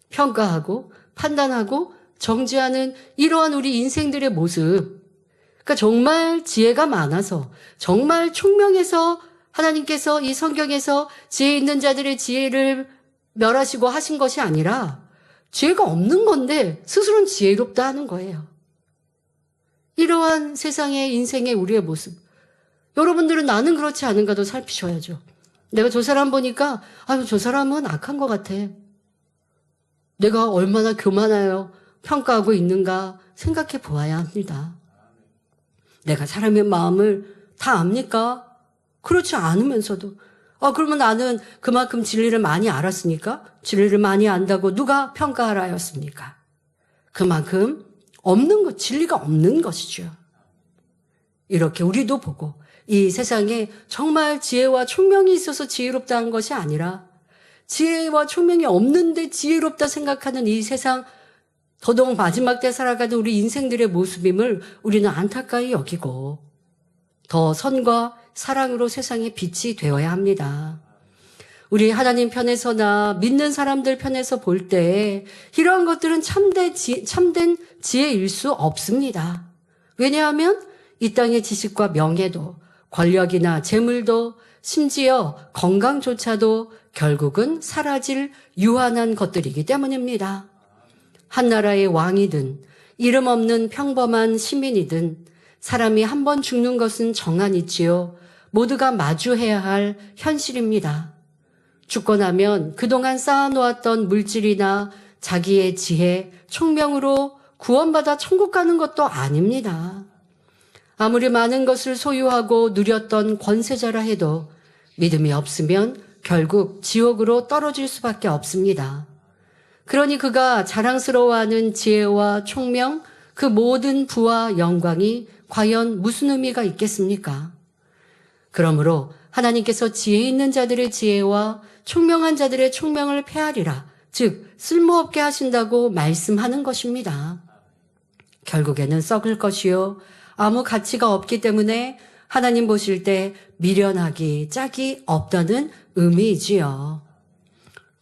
평가하고 판단하고 정죄하는 이러한 우리 인생들의 모습. 그러니까 정말 지혜가 많아서, 정말 총명해서 하나님께서 이 성경에서 지혜 있는 자들의 지혜를 멸하시고 하신 것이 아니라 지혜가 없는 건데 스스로는 지혜롭다 하는 거예요. 이러한 세상의 인생의 우리의 모습. 여러분들은 나는 그렇지 않은가도 살피셔야죠. 내가 저 사람 보니까 저 사람은 악한 것 같아. 내가 얼마나 교만하여 평가하고 있는가 생각해 보아야 합니다. 내가 사람의 마음을 다 압니까? 그렇지 않으면서도 그러면 나는 그만큼 진리를 많이 알았으니까 진리를 많이 안다고 누가 평가하라 하였습니까? 그만큼 진리가 없는 것이죠. 이렇게 우리도 보고 이 세상에 정말 지혜와 총명이 있어서 지혜롭다는 것이 아니라 지혜와 총명이 없는데 지혜롭다 생각하는 이 세상, 더더욱 마지막 때 살아가는 우리 인생들의 모습임을 우리는 안타까이 여기고 더 선과 사랑으로 세상의 빛이 되어야 합니다. 우리 하나님 편에서나 믿는 사람들 편에서 볼 때 이러한 것들은 참된 지혜일 수 없습니다. 왜냐하면 이 땅의 지식과 명예도, 권력이나 재물도, 심지어 건강조차도 결국은 사라질 유한한 것들이기 때문입니다. 한 나라의 왕이든 이름 없는 평범한 시민이든 사람이 한 번 죽는 것은 정한이지요. 모두가 마주해야 할 현실입니다. 죽고 나면 그동안 쌓아놓았던 물질이나 자기의 지혜, 총명으로 구원받아 천국 가는 것도 아닙니다. 아무리 많은 것을 소유하고 누렸던 권세자라 해도 믿음이 없으면 결국 지옥으로 떨어질 수밖에 없습니다. 그러니 그가 자랑스러워하는 지혜와 총명, 그 모든 부와 영광이 과연 무슨 의미가 있겠습니까? 그러므로 하나님께서 지혜 있는 자들의 지혜와 총명한 자들의 총명을 폐하리라, 즉 쓸모없게 하신다고 말씀하는 것입니다. 결국에는 썩을 것이요 아무 가치가 없기 때문에 하나님 보실 때 미련하기, 짝이 없다는 의미이지요.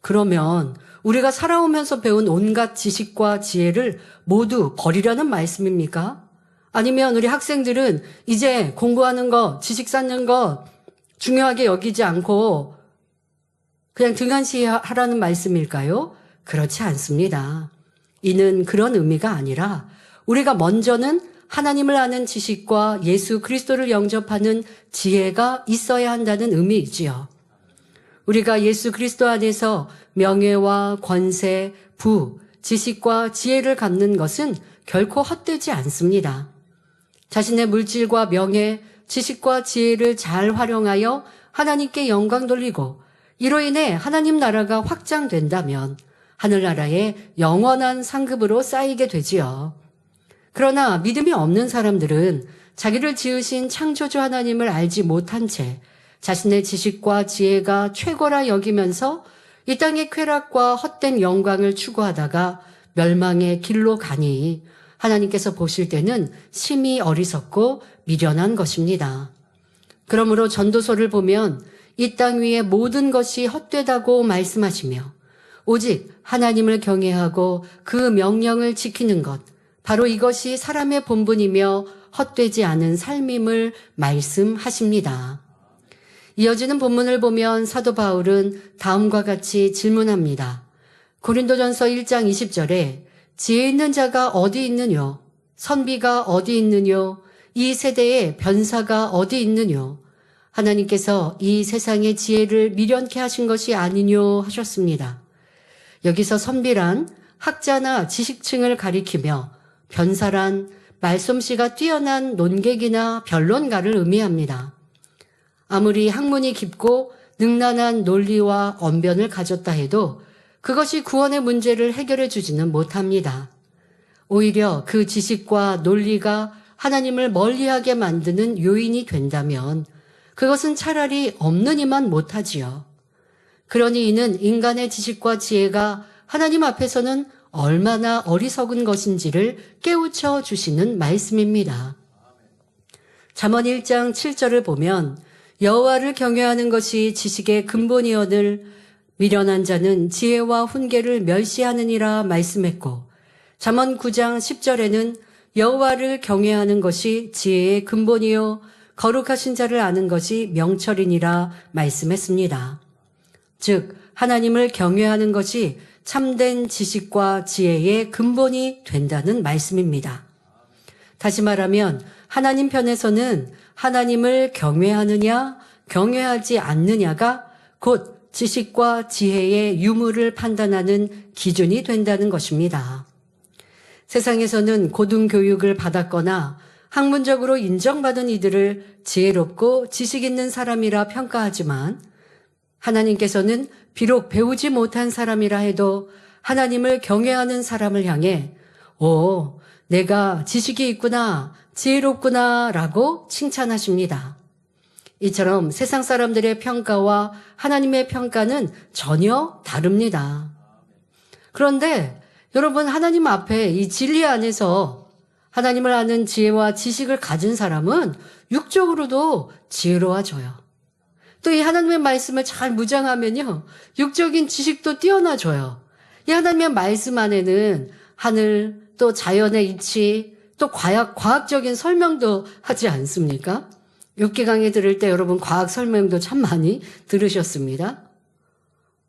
그러면 우리가 살아오면서 배운 온갖 지식과 지혜를 모두 버리라는 말씀입니까? 아니면 우리 학생들은 이제 공부하는 거, 지식 쌓는 거 중요하게 여기지 않고 그냥 등한시하라는 말씀일까요? 그렇지 않습니다. 이는 그런 의미가 아니라 우리가 먼저는 하나님을 아는 지식과 예수 그리스도를 영접하는 지혜가 있어야 한다는 의미이지요. 우리가 예수 그리스도 안에서 명예와 권세, 부, 지식과 지혜를 갖는 것은 결코 헛되지 않습니다. 자신의 물질과 명예, 지식과 지혜를 잘 활용하여 하나님께 영광 돌리고 이로 인해 하나님 나라가 확장된다면 하늘나라의 영원한 상급으로 쌓이게 되지요. 그러나 믿음이 없는 사람들은 자기를 지으신 창조주 하나님을 알지 못한 채 자신의 지식과 지혜가 최고라 여기면서 이 땅의 쾌락과 헛된 영광을 추구하다가 멸망의 길로 가니 하나님께서 보실 때는 심히 어리석고 미련한 것입니다. 그러므로 전도서를 보면 이 땅 위의 모든 것이 헛되다고 말씀하시며 오직 하나님을 경외하고 그 명령을 지키는 것, 바로 이것이 사람의 본분이며 헛되지 않은 삶임을 말씀하십니다. 이어지는 본문을 보면 사도 바울은 다음과 같이 질문합니다. 고린도전서 1장 20절에 지혜 있는 자가 어디 있느뇨? 선비가 어디 있느뇨? 이 세대에 변사가 어디 있느뇨? 하나님께서 이 세상의 지혜를 미련케 하신 것이 아니뇨 하셨습니다. 여기서 선비란 학자나 지식층을 가리키며 변사란 말솜씨가 뛰어난 논객이나 변론가를 의미합니다. 아무리 학문이 깊고 능란한 논리와 언변을 가졌다 해도 그것이 구원의 문제를 해결해 주지는 못합니다. 오히려 그 지식과 논리가 하나님을 멀리하게 만드는 요인이 된다면 그것은 차라리 없는 이만 못하지요. 그러니 이는 인간의 지식과 지혜가 하나님 앞에서는 얼마나 어리석은 것인지를 깨우쳐 주시는 말씀입니다. 잠언 1장 7절을 보면 여호와를 경외하는 것이 지식의 근본이거늘 미련한 자는 지혜와 훈계를 멸시하느니라 말씀했고 잠언 9장 10절에는 여호와를 경외하는 것이 지혜의 근본이요 거룩하신 자를 아는 것이 명철이니라 말씀했습니다. 즉 하나님을 경외하는 것이 참된 지식과 지혜의 근본이 된다는 말씀입니다. 다시 말하면 하나님 편에서는 하나님을 경외하느냐 경외하지 않느냐가 곧 지식과 지혜의 유무를 판단하는 기준이 된다는 것입니다. 세상에서는 고등교육을 받았거나 학문적으로 인정받은 이들을 지혜롭고 지식 있는 사람이라 평가하지만 하나님께서는 비록 배우지 못한 사람이라 해도 하나님을 경외하는 사람을 향해 오, 내가 지식이 있구나, 지혜롭구나 라고 칭찬하십니다. 이처럼 세상 사람들의 평가와 하나님의 평가는 전혀 다릅니다. 그런데 여러분 하나님 앞에 이 진리 안에서 하나님을 아는 지혜와 지식을 가진 사람은 육적으로도 지혜로워져요. 또 이 하나님의 말씀을 잘 묵상하면요, 육적인 지식도 뛰어나져요. 이 하나님의 말씀 안에는 하늘, 또 자연의 이치, 또 과학적인 설명도 하지 않습니까? 욥기 강의 들을 때 여러분 과학 설명도 참 많이 들으셨습니다.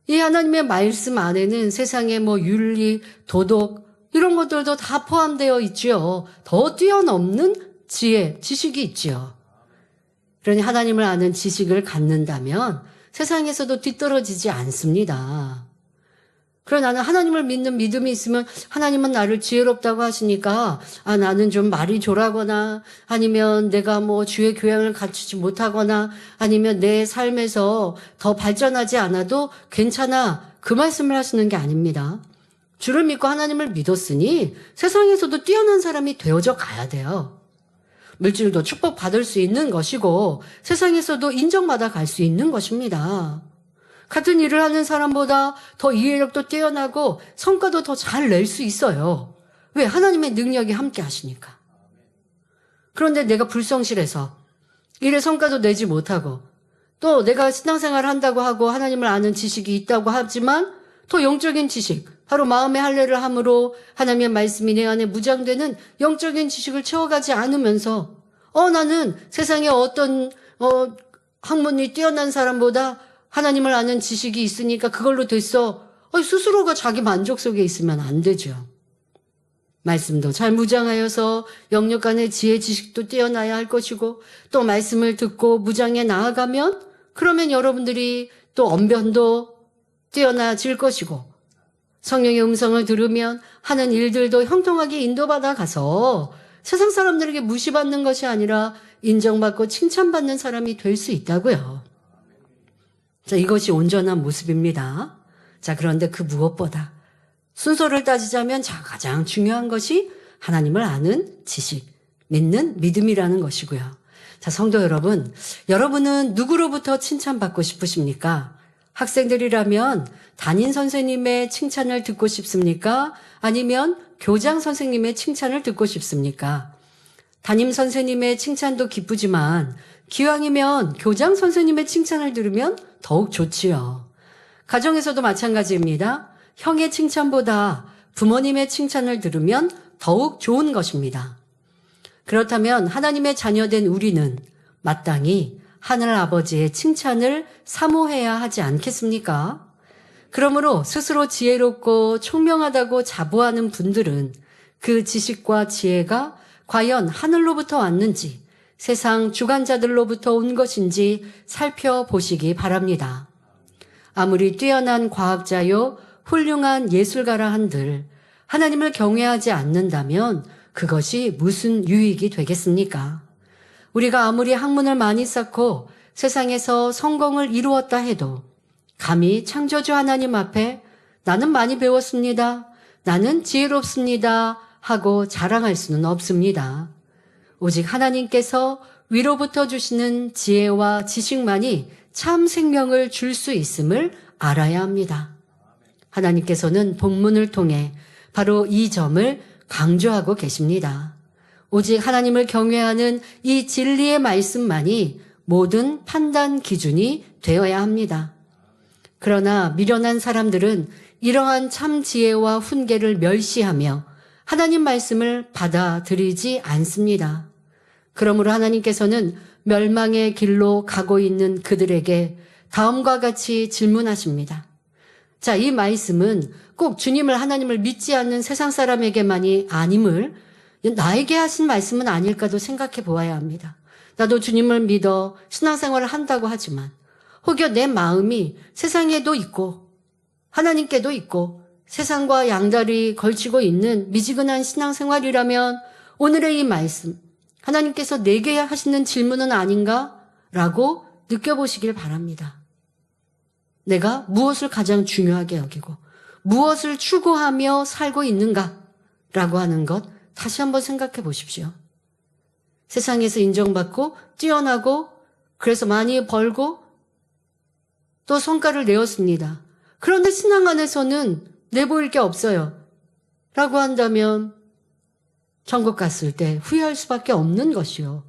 이 하나님의 말씀 안에는 세상의 윤리, 도덕 이런 것들도 다 포함되어 있죠. 더 뛰어넘는 지혜, 지식이 있죠. 그러니 하나님을 아는 지식을 갖는다면 세상에서도 뒤떨어지지 않습니다. 그러나 나는 하나님을 믿는 믿음이 있으면 하나님은 나를 지혜롭다고 하시니까 나는 좀 말이 조라거나 아니면 내가 주의 교양을 갖추지 못하거나 아니면 내 삶에서 더 발전하지 않아도 괜찮아 그 말씀을 하시는 게 아닙니다. 주를 믿고 하나님을 믿었으니 세상에서도 뛰어난 사람이 되어져 가야 돼요. 물질도 축복받을 수 있는 것이고 세상에서도 인정받아 갈 수 있는 것입니다. 같은 일을 하는 사람보다 더 이해력도 뛰어나고 성과도 더 잘 낼 수 있어요. 왜? 하나님의 능력이 함께 하시니까. 그런데 내가 불성실해서 일의 성과도 내지 못하고 또 내가 신앙생활을 한다고 하고 하나님을 아는 지식이 있다고 하지만 또 영적인 지식, 바로 마음의 할례를 함으로 하나님의 말씀이 내 안에 무장되는 영적인 지식을 채워가지 않으면서 나는 세상에 어떤 학문이 뛰어난 사람보다 하나님을 아는 지식이 있으니까 그걸로 됐어. 스스로가 자기 만족 속에 있으면 안 되죠. 말씀도 잘 무장하여서 영역 간의 지혜 지식도 뛰어나야 할 것이고, 또 말씀을 듣고 무장해 나아가면 그러면 여러분들이 또 언변도 뛰어나질 것이고, 성령의 음성을 들으면 하는 일들도 형통하게 인도받아 가서 세상 사람들에게 무시받는 것이 아니라 인정받고 칭찬받는 사람이 될 수 있다고요. 자, 이것이 온전한 모습입니다. 자, 그런데 그 무엇보다 순서를 따지자면 가장 중요한 것이 하나님을 아는 지식, 믿는 믿음이라는 것이고요. 자, 성도 여러분, 여러분은 누구로부터 칭찬받고 싶으십니까? 학생들이라면 담임 선생님의 칭찬을 듣고 싶습니까? 아니면 교장 선생님의 칭찬을 듣고 싶습니까? 담임 선생님의 칭찬도 기쁘지만 기왕이면 교장 선생님의 칭찬을 들으면 더욱 좋지요. 가정에서도 마찬가지입니다. 형의 칭찬보다 부모님의 칭찬을 들으면 더욱 좋은 것입니다. 그렇다면 하나님의 자녀된 우리는 마땅히 하늘 아버지의 칭찬을 사모해야 하지 않겠습니까? 그러므로 스스로 지혜롭고 총명하다고 자부하는 분들은 그 지식과 지혜가 과연 하늘로부터 왔는지 세상 주관자들로부터 온 것인지 살펴보시기 바랍니다. 아무리 뛰어난 과학자요 훌륭한 예술가라 한들 하나님을 경외하지 않는다면 그것이 무슨 유익이 되겠습니까? 우리가 아무리 학문을 많이 쌓고 세상에서 성공을 이루었다 해도 감히 창조주 하나님 앞에 나는 많이 배웠습니다. 나는 지혜롭습니다. 하고 자랑할 수는 없습니다. 오직 하나님께서 위로부터 주시는 지혜와 지식만이 참 생명을 줄 수 있음을 알아야 합니다. 하나님께서는 본문을 통해 바로 이 점을 강조하고 계십니다. 오직 하나님을 경외하는 이 진리의 말씀만이 모든 판단 기준이 되어야 합니다. 그러나 미련한 사람들은 이러한 참 지혜와 훈계를 멸시하며 하나님 말씀을 받아들이지 않습니다. 그러므로 하나님께서는 멸망의 길로 가고 있는 그들에게 다음과 같이 질문하십니다. 자, 이 말씀은 꼭 주님을 하나님을 믿지 않는 세상 사람에게만이 아님을 나에게 하신 말씀은 아닐까도 생각해 보아야 합니다. 나도 주님을 믿어 신앙생활을 한다고 하지만 혹여 내 마음이 세상에도 있고 하나님께도 있고 세상과 양다리 걸치고 있는 미지근한 신앙생활이라면 오늘의 이 말씀, 하나님께서 내게 하시는 질문은 아닌가? 라고 느껴보시길 바랍니다. 내가 무엇을 가장 중요하게 여기고 무엇을 추구하며 살고 있는가? 라고 하는 것 다시 한번 생각해 보십시오. 세상에서 인정받고 뛰어나고 그래서 많이 벌고 또 성과를 내었습니다. 그런데 신앙 안에서는 내보일 게 없어요. 라고 한다면 천국 갔을 때 후회할 수밖에 없는 것이요.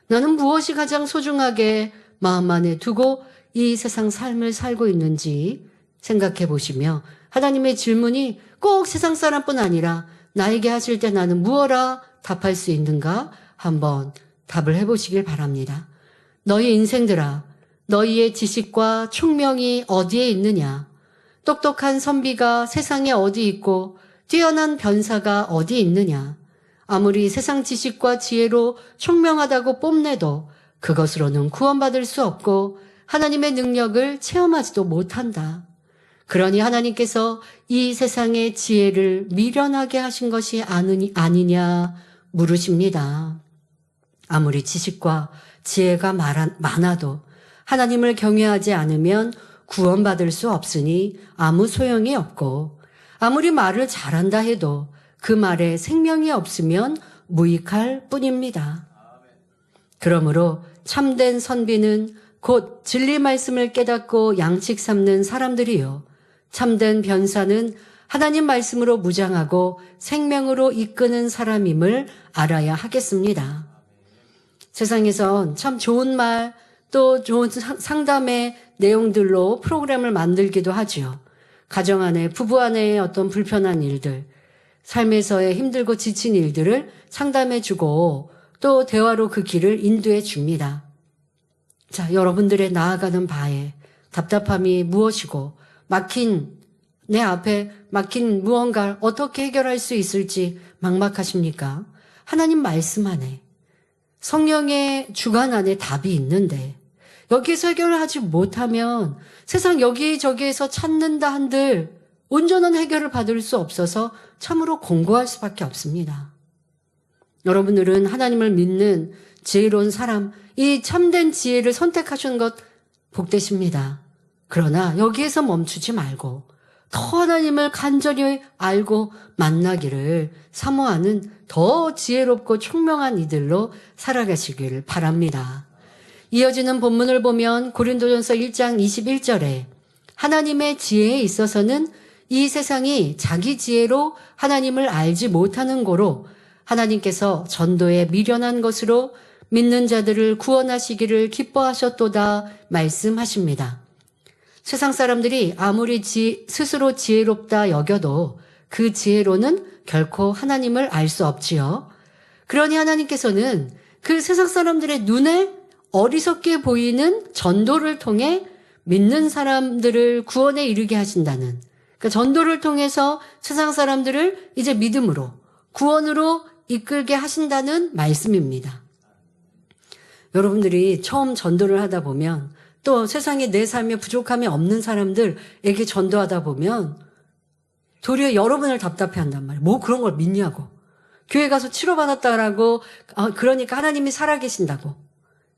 나는 무엇이 가장 소중하게 마음 안에 두고 이 세상 삶을 살고 있는지 생각해 보시며 하나님의 질문이 꼭 세상 사람뿐 아니라 나에게 하실 때 나는 무엇라 답할 수 있는가 한번 답을 해보시길 바랍니다. 너희 인생들아, 너희의 지식과 총명이 어디에 있느냐? 똑똑한 선비가 세상에 어디 있고 뛰어난 변사가 어디 있느냐? 아무리 세상 지식과 지혜로 총명하다고 뽐내도 그것으로는 구원받을 수 없고 하나님의 능력을 체험하지도 못한다. 그러니 하나님께서 이 세상의 지혜를 미련하게 하신 것이 아니냐 물으십니다. 아무리 지식과 지혜가 많아도 하나님을 경외하지 않으면 구원받을 수 없으니 아무 소용이 없고 아무리 말을 잘한다 해도 그 말에 생명이 없으면 무익할 뿐입니다. 그러므로 참된 선비는 곧 진리 말씀을 깨닫고 양식 삼는 사람들이요. 참된 변사는 하나님 말씀으로 무장하고 생명으로 이끄는 사람임을 알아야 하겠습니다. 세상에선 참 좋은 말 또 좋은 상담의 내용들로 프로그램을 만들기도 하지요. 가정 안에 부부 안에 어떤 불편한 일들, 삶에서의 힘들고 지친 일들을 상담해주고 또 대화로 그 길을 인도해 줍니다. 자, 여러분들의 나아가는 바에 답답함이 무엇이고 내 앞에 막힌 무언가를 어떻게 해결할 수 있을지 막막하십니까? 하나님 말씀 안에, 성령의 주관 안에 답이 있는데 여기에서 해결을 하지 못하면 세상 여기저기에서 찾는다 한들 온전한 해결을 받을 수 없어서 참으로 공고할 수밖에 없습니다. 여러분들은 하나님을 믿는 지혜로운 사람, 이 참된 지혜를 선택하시는 것 복되십니다. 그러나 여기에서 멈추지 말고 더 하나님을 간절히 알고 만나기를 사모하는 더 지혜롭고 총명한 이들로 살아가시길 바랍니다. 이어지는 본문을 보면 고린도전서 1장 21절에 하나님의 지혜에 있어서는 이 세상이 자기 지혜로 하나님을 알지 못하는 고로 하나님께서 전도에 미련한 것으로 믿는 자들을 구원하시기를 기뻐하셨도다 말씀하십니다. 세상 사람들이 아무리 스스로 지혜롭다 여겨도 그 지혜로는 결코 하나님을 알 수 없지요. 그러니 하나님께서는 그 세상 사람들의 눈에 어리석게 보이는 전도를 통해 믿는 사람들을 구원에 이르게 하신다는, 그 전도를 통해서 세상 사람들을 이제 믿음으로, 구원으로 이끌게 하신다는 말씀입니다. 여러분들이 처음 전도를 하다 보면 또 세상에 내 삶에 부족함이 없는 사람들에게 전도하다 보면 도리어 여러분을 답답해 한단 말이에요. 뭐 그런 걸 믿냐고. 교회 가서 치료받았다라고, 그러니까 하나님이 살아계신다고.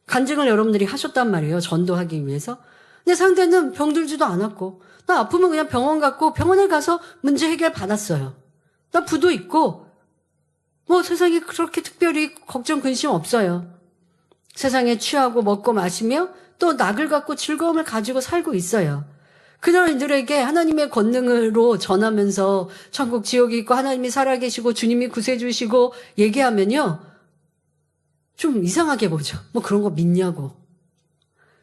간증을 여러분들이 하셨단 말이에요. 전도하기 위해서. 근데 상대는 병들지도 않았고, 나 아프면 그냥 병원 갔고, 병원에 가서 문제 해결 받았어요. 나 부도 있고, 뭐 세상에 그렇게 특별히 걱정 근심 없어요. 세상에 취하고 먹고 마시며 또 낙을 갖고 즐거움을 가지고 살고 있어요. 그런 이들에게 하나님의 권능으로 전하면서 천국 지옥이 있고 하나님이 살아계시고 주님이 구세주시고 얘기하면요, 좀 이상하게 보죠. 뭐 그런 거 믿냐고.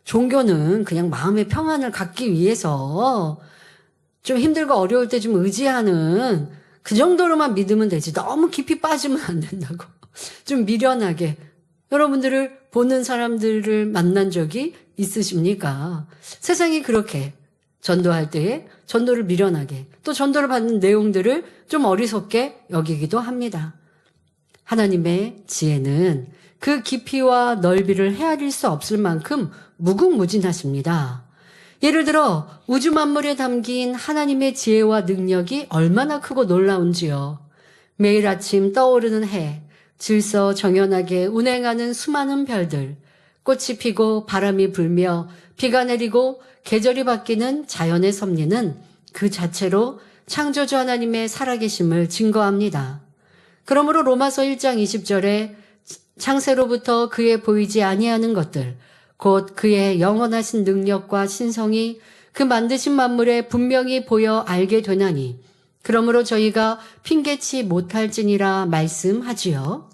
종교는 그냥 마음의 평안을 갖기 위해서 좀 힘들고 어려울 때 좀 의지하는 그 정도로만 믿으면 되지 너무 깊이 빠지면 안 된다고. 좀 미련하게. 여러분들을 보는 사람들을 만난 적이 있으십니까? 세상이 그렇게 전도할 때에 전도를 미련하게, 또 전도를 받는 내용들을 좀 어리석게 여기기도 합니다. 하나님의 지혜는 그 깊이와 넓이를 헤아릴 수 없을 만큼 무궁무진하십니다. 예를 들어 우주 만물에 담긴 하나님의 지혜와 능력이 얼마나 크고 놀라운지요. 매일 아침 떠오르는 해, 질서 정연하게 운행하는 수많은 별들, 꽃이 피고 바람이 불며 비가 내리고 계절이 바뀌는 자연의 섭리는 그 자체로 창조주 하나님의 살아계심을 증거합니다. 그러므로 로마서 1장 20절에 창세로부터 그의 보이지 아니하는 것들, 곧 그의 영원하신 능력과 신성이 그 만드신 만물에 분명히 보여 알게 되나니 그러므로 저희가 핑계치 못할지니라 말씀하지요.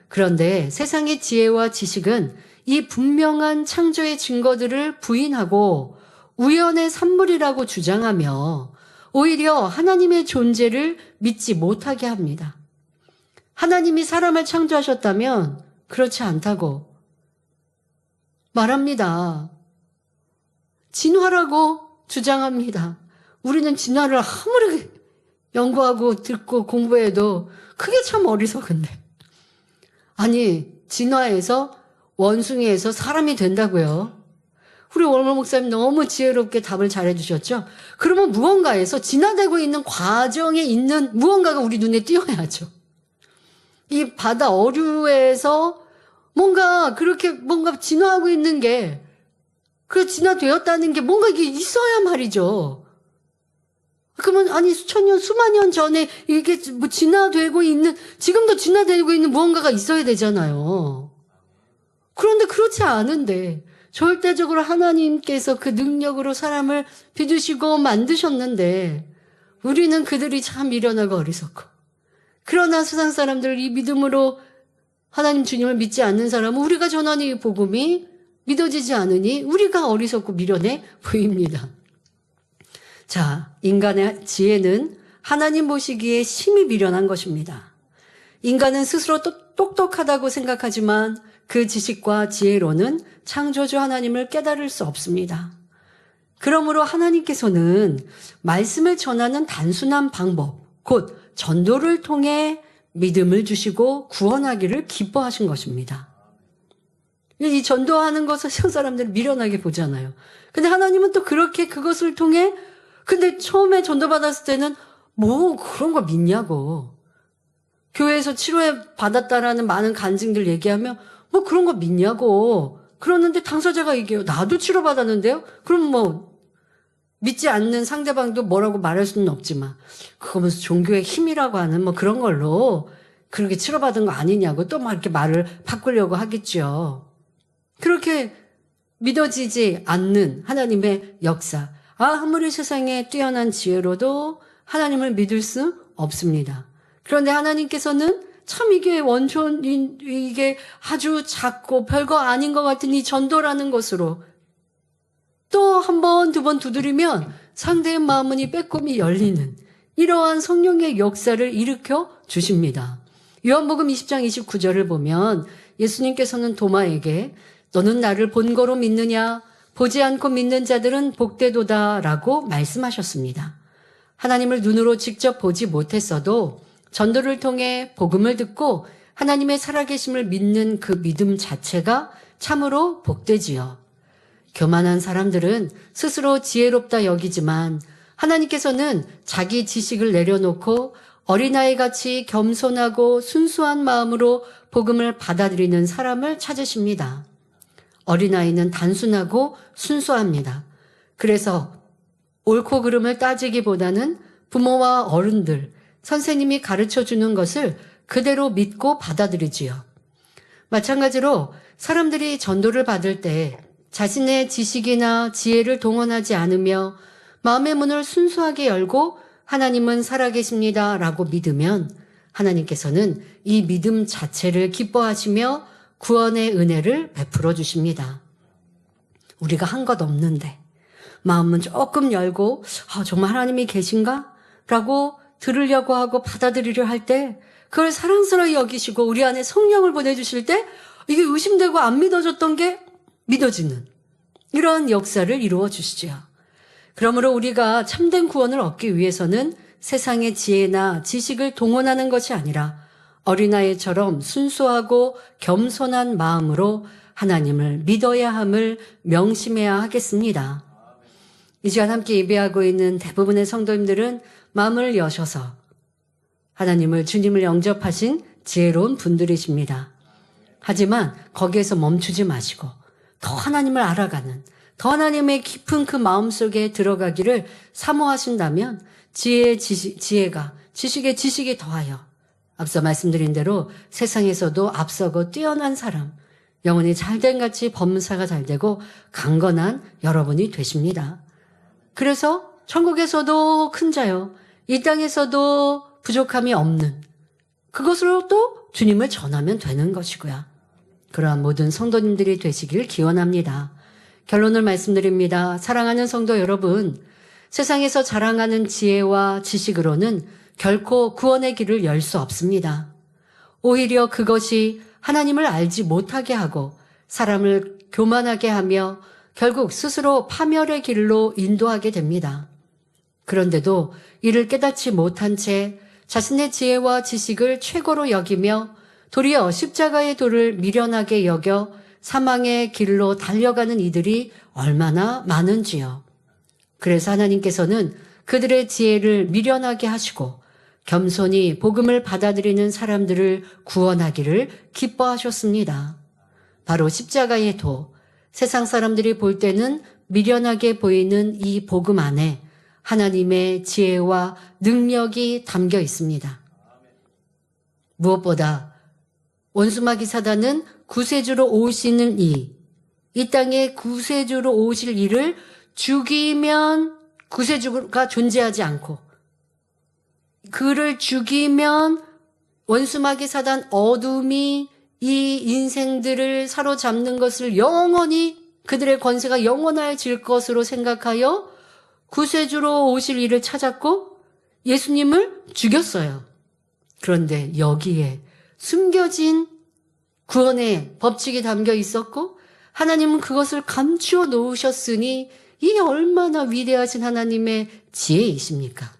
그런데 세상의 지혜와 지식은 이 분명한 창조의 증거들을 부인하고 우연의 산물이라고 주장하며 오히려 하나님의 존재를 믿지 못하게 합니다. 하나님이 사람을 창조하셨다면 그렇지 않다고 말합니다. 진화라고 주장합니다. 우리는 진화를 아무리 연구하고 듣고 공부해도 그게 참 어리석은데. 아니, 진화에서 원숭이에서 사람이 된다고요. 우리 원로 목사님 너무 지혜롭게 답을 잘해 주셨죠? 그러면 무언가에서 진화되고 있는 과정에 있는 무언가가 우리 눈에 띄어야죠. 이 바다 어류에서 뭔가 그렇게 뭔가 진화하고 있는 게, 그 진화되었다는 게 뭔가 이게 있어야 말이죠. 그러면 아니 수천 년, 수만 년 전에 이게 뭐 진화되고 있는, 지금도 진화되고 있는 무언가가 있어야 되잖아요. 그런데 그렇지 않은데 절대적으로 하나님께서 그 능력으로 사람을 빚으시고 만드셨는데 우리는 그들이 참 미련하고 어리석고, 그러나 세상 사람들 이 믿음으로 하나님 주님을 믿지 않는 사람은 우리가 전하는 이 복음이 믿어지지 않으니 우리가 어리석고 미련해 보입니다. 자, 인간의 지혜는 하나님 보시기에 심히 미련한 것입니다. 인간은 스스로 똑똑하다고 생각하지만 그 지식과 지혜로는 창조주 하나님을 깨달을 수 없습니다. 그러므로 하나님께서는 말씀을 전하는 단순한 방법, 곧 전도를 통해 믿음을 주시고 구원하기를 기뻐하신 것입니다. 이 전도하는 것을 세상 사람들은 미련하게 보잖아요. 근데 하나님은 또 그렇게 그것을 통해, 근데 처음에 전도받았을 때는 뭐 그런 거 믿냐고. 교회에서 치료해 받았다라는 많은 간증들 얘기하면 뭐 그런 거 믿냐고. 그러는데 당사자가 얘기해요. 나도 치료받았는데요? 그럼 뭐 믿지 않는 상대방도 뭐라고 말할 수는 없지만 그거 무슨 종교의 힘이라고 하는 뭐 그런 걸로 그렇게 치료받은 거 아니냐고 또 막 이렇게 말을 바꾸려고 하겠죠. 그렇게 믿어지지 않는 하나님의 역사. 아무리 세상에 뛰어난 지혜로도 하나님을 믿을 수 없습니다. 그런데 하나님께서는 참 이게 이게 아주 작고 별거 아닌 것 같은 이 전도라는 것으로 또 한 번, 두 번 두드리면 상대의 마음문이 빼꼼히 열리는 이러한 성령의 역사를 일으켜 주십니다. 요한복음 20장 29절을 보면 예수님께서는 도마에게 너는 나를 본 거로 믿느냐? 보지 않고 믿는 자들은 복되도다 라고 말씀하셨습니다. 하나님을 눈으로 직접 보지 못했어도 전도를 통해 복음을 듣고 하나님의 살아계심을 믿는 그 믿음 자체가 참으로 복되지요. 교만한 사람들은 스스로 지혜롭다 여기지만 하나님께서는 자기 지식을 내려놓고 어린아이같이 겸손하고 순수한 마음으로 복음을 받아들이는 사람을 찾으십니다. 어린아이는 단순하고 순수합니다. 그래서 옳고 그름을 따지기보다는 부모와 어른들, 선생님이 가르쳐주는 것을 그대로 믿고 받아들이지요. 마찬가지로 사람들이 전도를 받을 때 자신의 지식이나 지혜를 동원하지 않으며 마음의 문을 순수하게 열고 하나님은 살아계십니다 라고 믿으면 하나님께서는 이 믿음 자체를 기뻐하시며 구원의 은혜를 베풀어 주십니다. 우리가 한 것 없는데 마음은 조금 열고 정말 하나님이 계신가? 라고 들으려고 하고 받아들이려 할 때 그걸 사랑스러이 여기시고 우리 안에 성령을 보내주실 때 이게 의심되고 안 믿어졌던 게 믿어지는 이러한 역사를 이루어 주시죠. 그러므로 우리가 참된 구원을 얻기 위해서는 세상의 지혜나 지식을 동원하는 것이 아니라 어린아이처럼 순수하고 겸손한 마음으로 하나님을 믿어야 함을 명심해야 하겠습니다. 이 시간 함께 예배하고 있는 대부분의 성도님들은 마음을 여셔서 하나님을 주님을 영접하신 지혜로운 분들이십니다. 하지만 거기에서 멈추지 마시고 더 하나님을 알아가는 더 하나님의 깊은 그 마음속에 들어가기를 사모하신다면 지혜가 지식에 지식이 더하여 앞서 말씀드린 대로 세상에서도 앞서고 뛰어난 사람, 영혼이 잘된 같이 범사가 잘되고 강건한 여러분이 되십니다. 그래서 천국에서도 큰 자요, 이 땅에서도 부족함이 없는 그것으로 또 주님을 전하면 되는 것이고요. 그러한 모든 성도님들이 되시길 기원합니다. 결론을 말씀드립니다. 사랑하는 성도 여러분, 세상에서 자랑하는 지혜와 지식으로는 결코 구원의 길을 열 수 없습니다. 오히려 그것이 하나님을 알지 못하게 하고 사람을 교만하게 하며 결국 스스로 파멸의 길로 인도하게 됩니다. 그런데도 이를 깨닫지 못한 채 자신의 지혜와 지식을 최고로 여기며 도리어 십자가의 도를 미련하게 여겨 사망의 길로 달려가는 이들이 얼마나 많은지요. 그래서 하나님께서는 그들의 지혜를 미련하게 하시고 겸손히 복음을 받아들이는 사람들을 구원하기를 기뻐하셨습니다. 바로 십자가의 도, 세상 사람들이 볼 때는 미련하게 보이는 이 복음 안에 하나님의 지혜와 능력이 담겨 있습니다. 무엇보다 원수마귀 사단은 구세주로 오시는 이 땅에 구세주로 오실 이를 죽이면 구세주가 존재하지 않고 그를 죽이면 원수마귀 사단 어둠이 이 인생들을 사로잡는 것을 영원히 그들의 권세가 영원해질 것으로 생각하여 구세주로 오실 이를 찾았고 예수님을 죽였어요. 그런데 여기에 숨겨진 구원의 법칙이 담겨 있었고 하나님은 그것을 감추어 놓으셨으니 이 얼마나 위대하신 하나님의 지혜이십니까?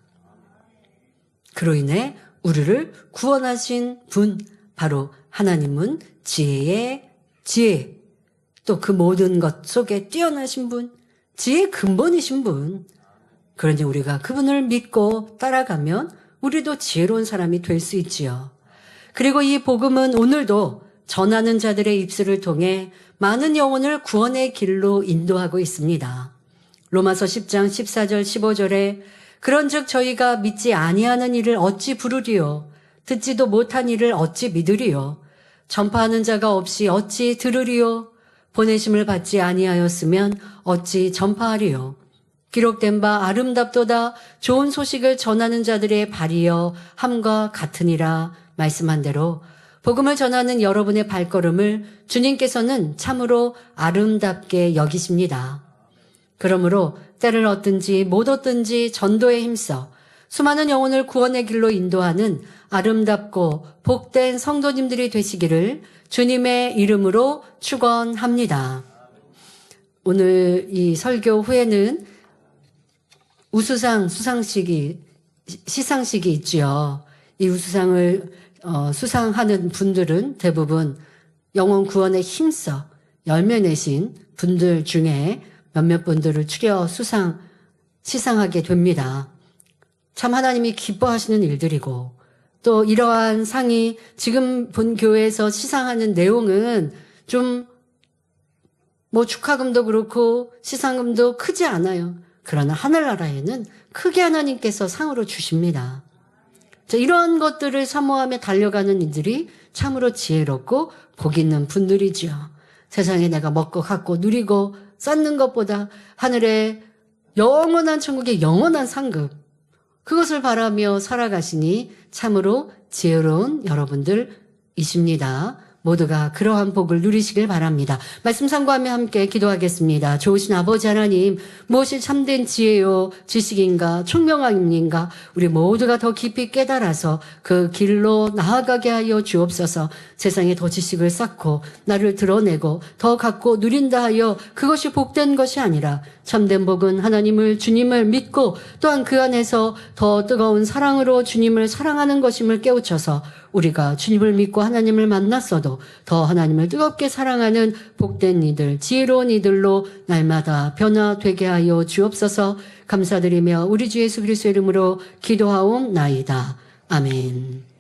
그로 인해 우리를 구원하신 분, 바로 하나님은 지혜의 지혜, 또 그 모든 것 속에 뛰어나신 분, 지혜의 근본이신 분. 그러니 우리가 그분을 믿고 따라가면 우리도 지혜로운 사람이 될 수 있지요. 그리고 이 복음은 오늘도 전하는 자들의 입술을 통해 많은 영혼을 구원의 길로 인도하고 있습니다. 로마서 10장 14절 15절에 그런즉 저희가 믿지 아니하는 일을 어찌 부르리요 듣지도 못한 일을 어찌 믿으리요 전파하는 자가 없이 어찌 들으리요 보내심을 받지 아니하였으면 어찌 전파하리요 기록된 바 아름답도다 좋은 소식을 전하는 자들의 발이여 함과 같으니라 말씀한 대로 복음을 전하는 여러분의 발걸음을 주님께서는 참으로 아름답게 여기십니다. 그러므로 때를 얻든지 못 얻든지 전도에 힘써 수많은 영혼을 구원의 길로 인도하는 아름답고 복된 성도님들이 되시기를 주님의 이름으로 축원합니다. 오늘 이 설교 후에는 우수상 시상식이 있지요. 이 우수상을 수상하는 분들은 대부분 영혼 구원에 힘써 열매 내신 분들 중에 몇몇 분들을 추려 시상하게 됩니다. 참 하나님이 기뻐하시는 일들이고 또 이러한 상이 지금 본 교회에서 시상하는 내용은 좀 축하금도 그렇고 시상금도 크지 않아요. 그러나 하늘나라에는 크게 하나님께서 상으로 주십니다. 이러한 것들을 사모하며 달려가는 이들이 참으로 지혜롭고 복 있는 분들이지요. 세상에 내가 먹고 갖고 누리고 쌓는 것보다 하늘의 영원한 천국의 영원한 상급, 그것을 바라며 살아가시니 참으로 지혜로운 여러분들이십니다. 모두가 그러한 복을 누리시길 바랍니다. 말씀 상고하며 함께 기도하겠습니다. 좋으신 아버지 하나님, 무엇이 참된 지혜요 지식인가 총명함인가 우리 모두가 더 깊이 깨달아서 그 길로 나아가게 하여 주옵소서. 세상에 더 지식을 쌓고 나를 드러내고 더 갖고 누린다 하여 그것이 복된 것이 아니라 참된 복은 하나님을 주님을 믿고 또한 그 안에서 더 뜨거운 사랑으로 주님을 사랑하는 것임을 깨우쳐서 우리가 주님을 믿고 하나님을 만났어도 더 하나님을 뜨겁게 사랑하는 복된 이들, 지혜로운 이들로 날마다 변화되게 하여 주옵소서. 감사드리며 우리 주 예수 그리스도의 이름으로 기도하옵나이다. 아멘.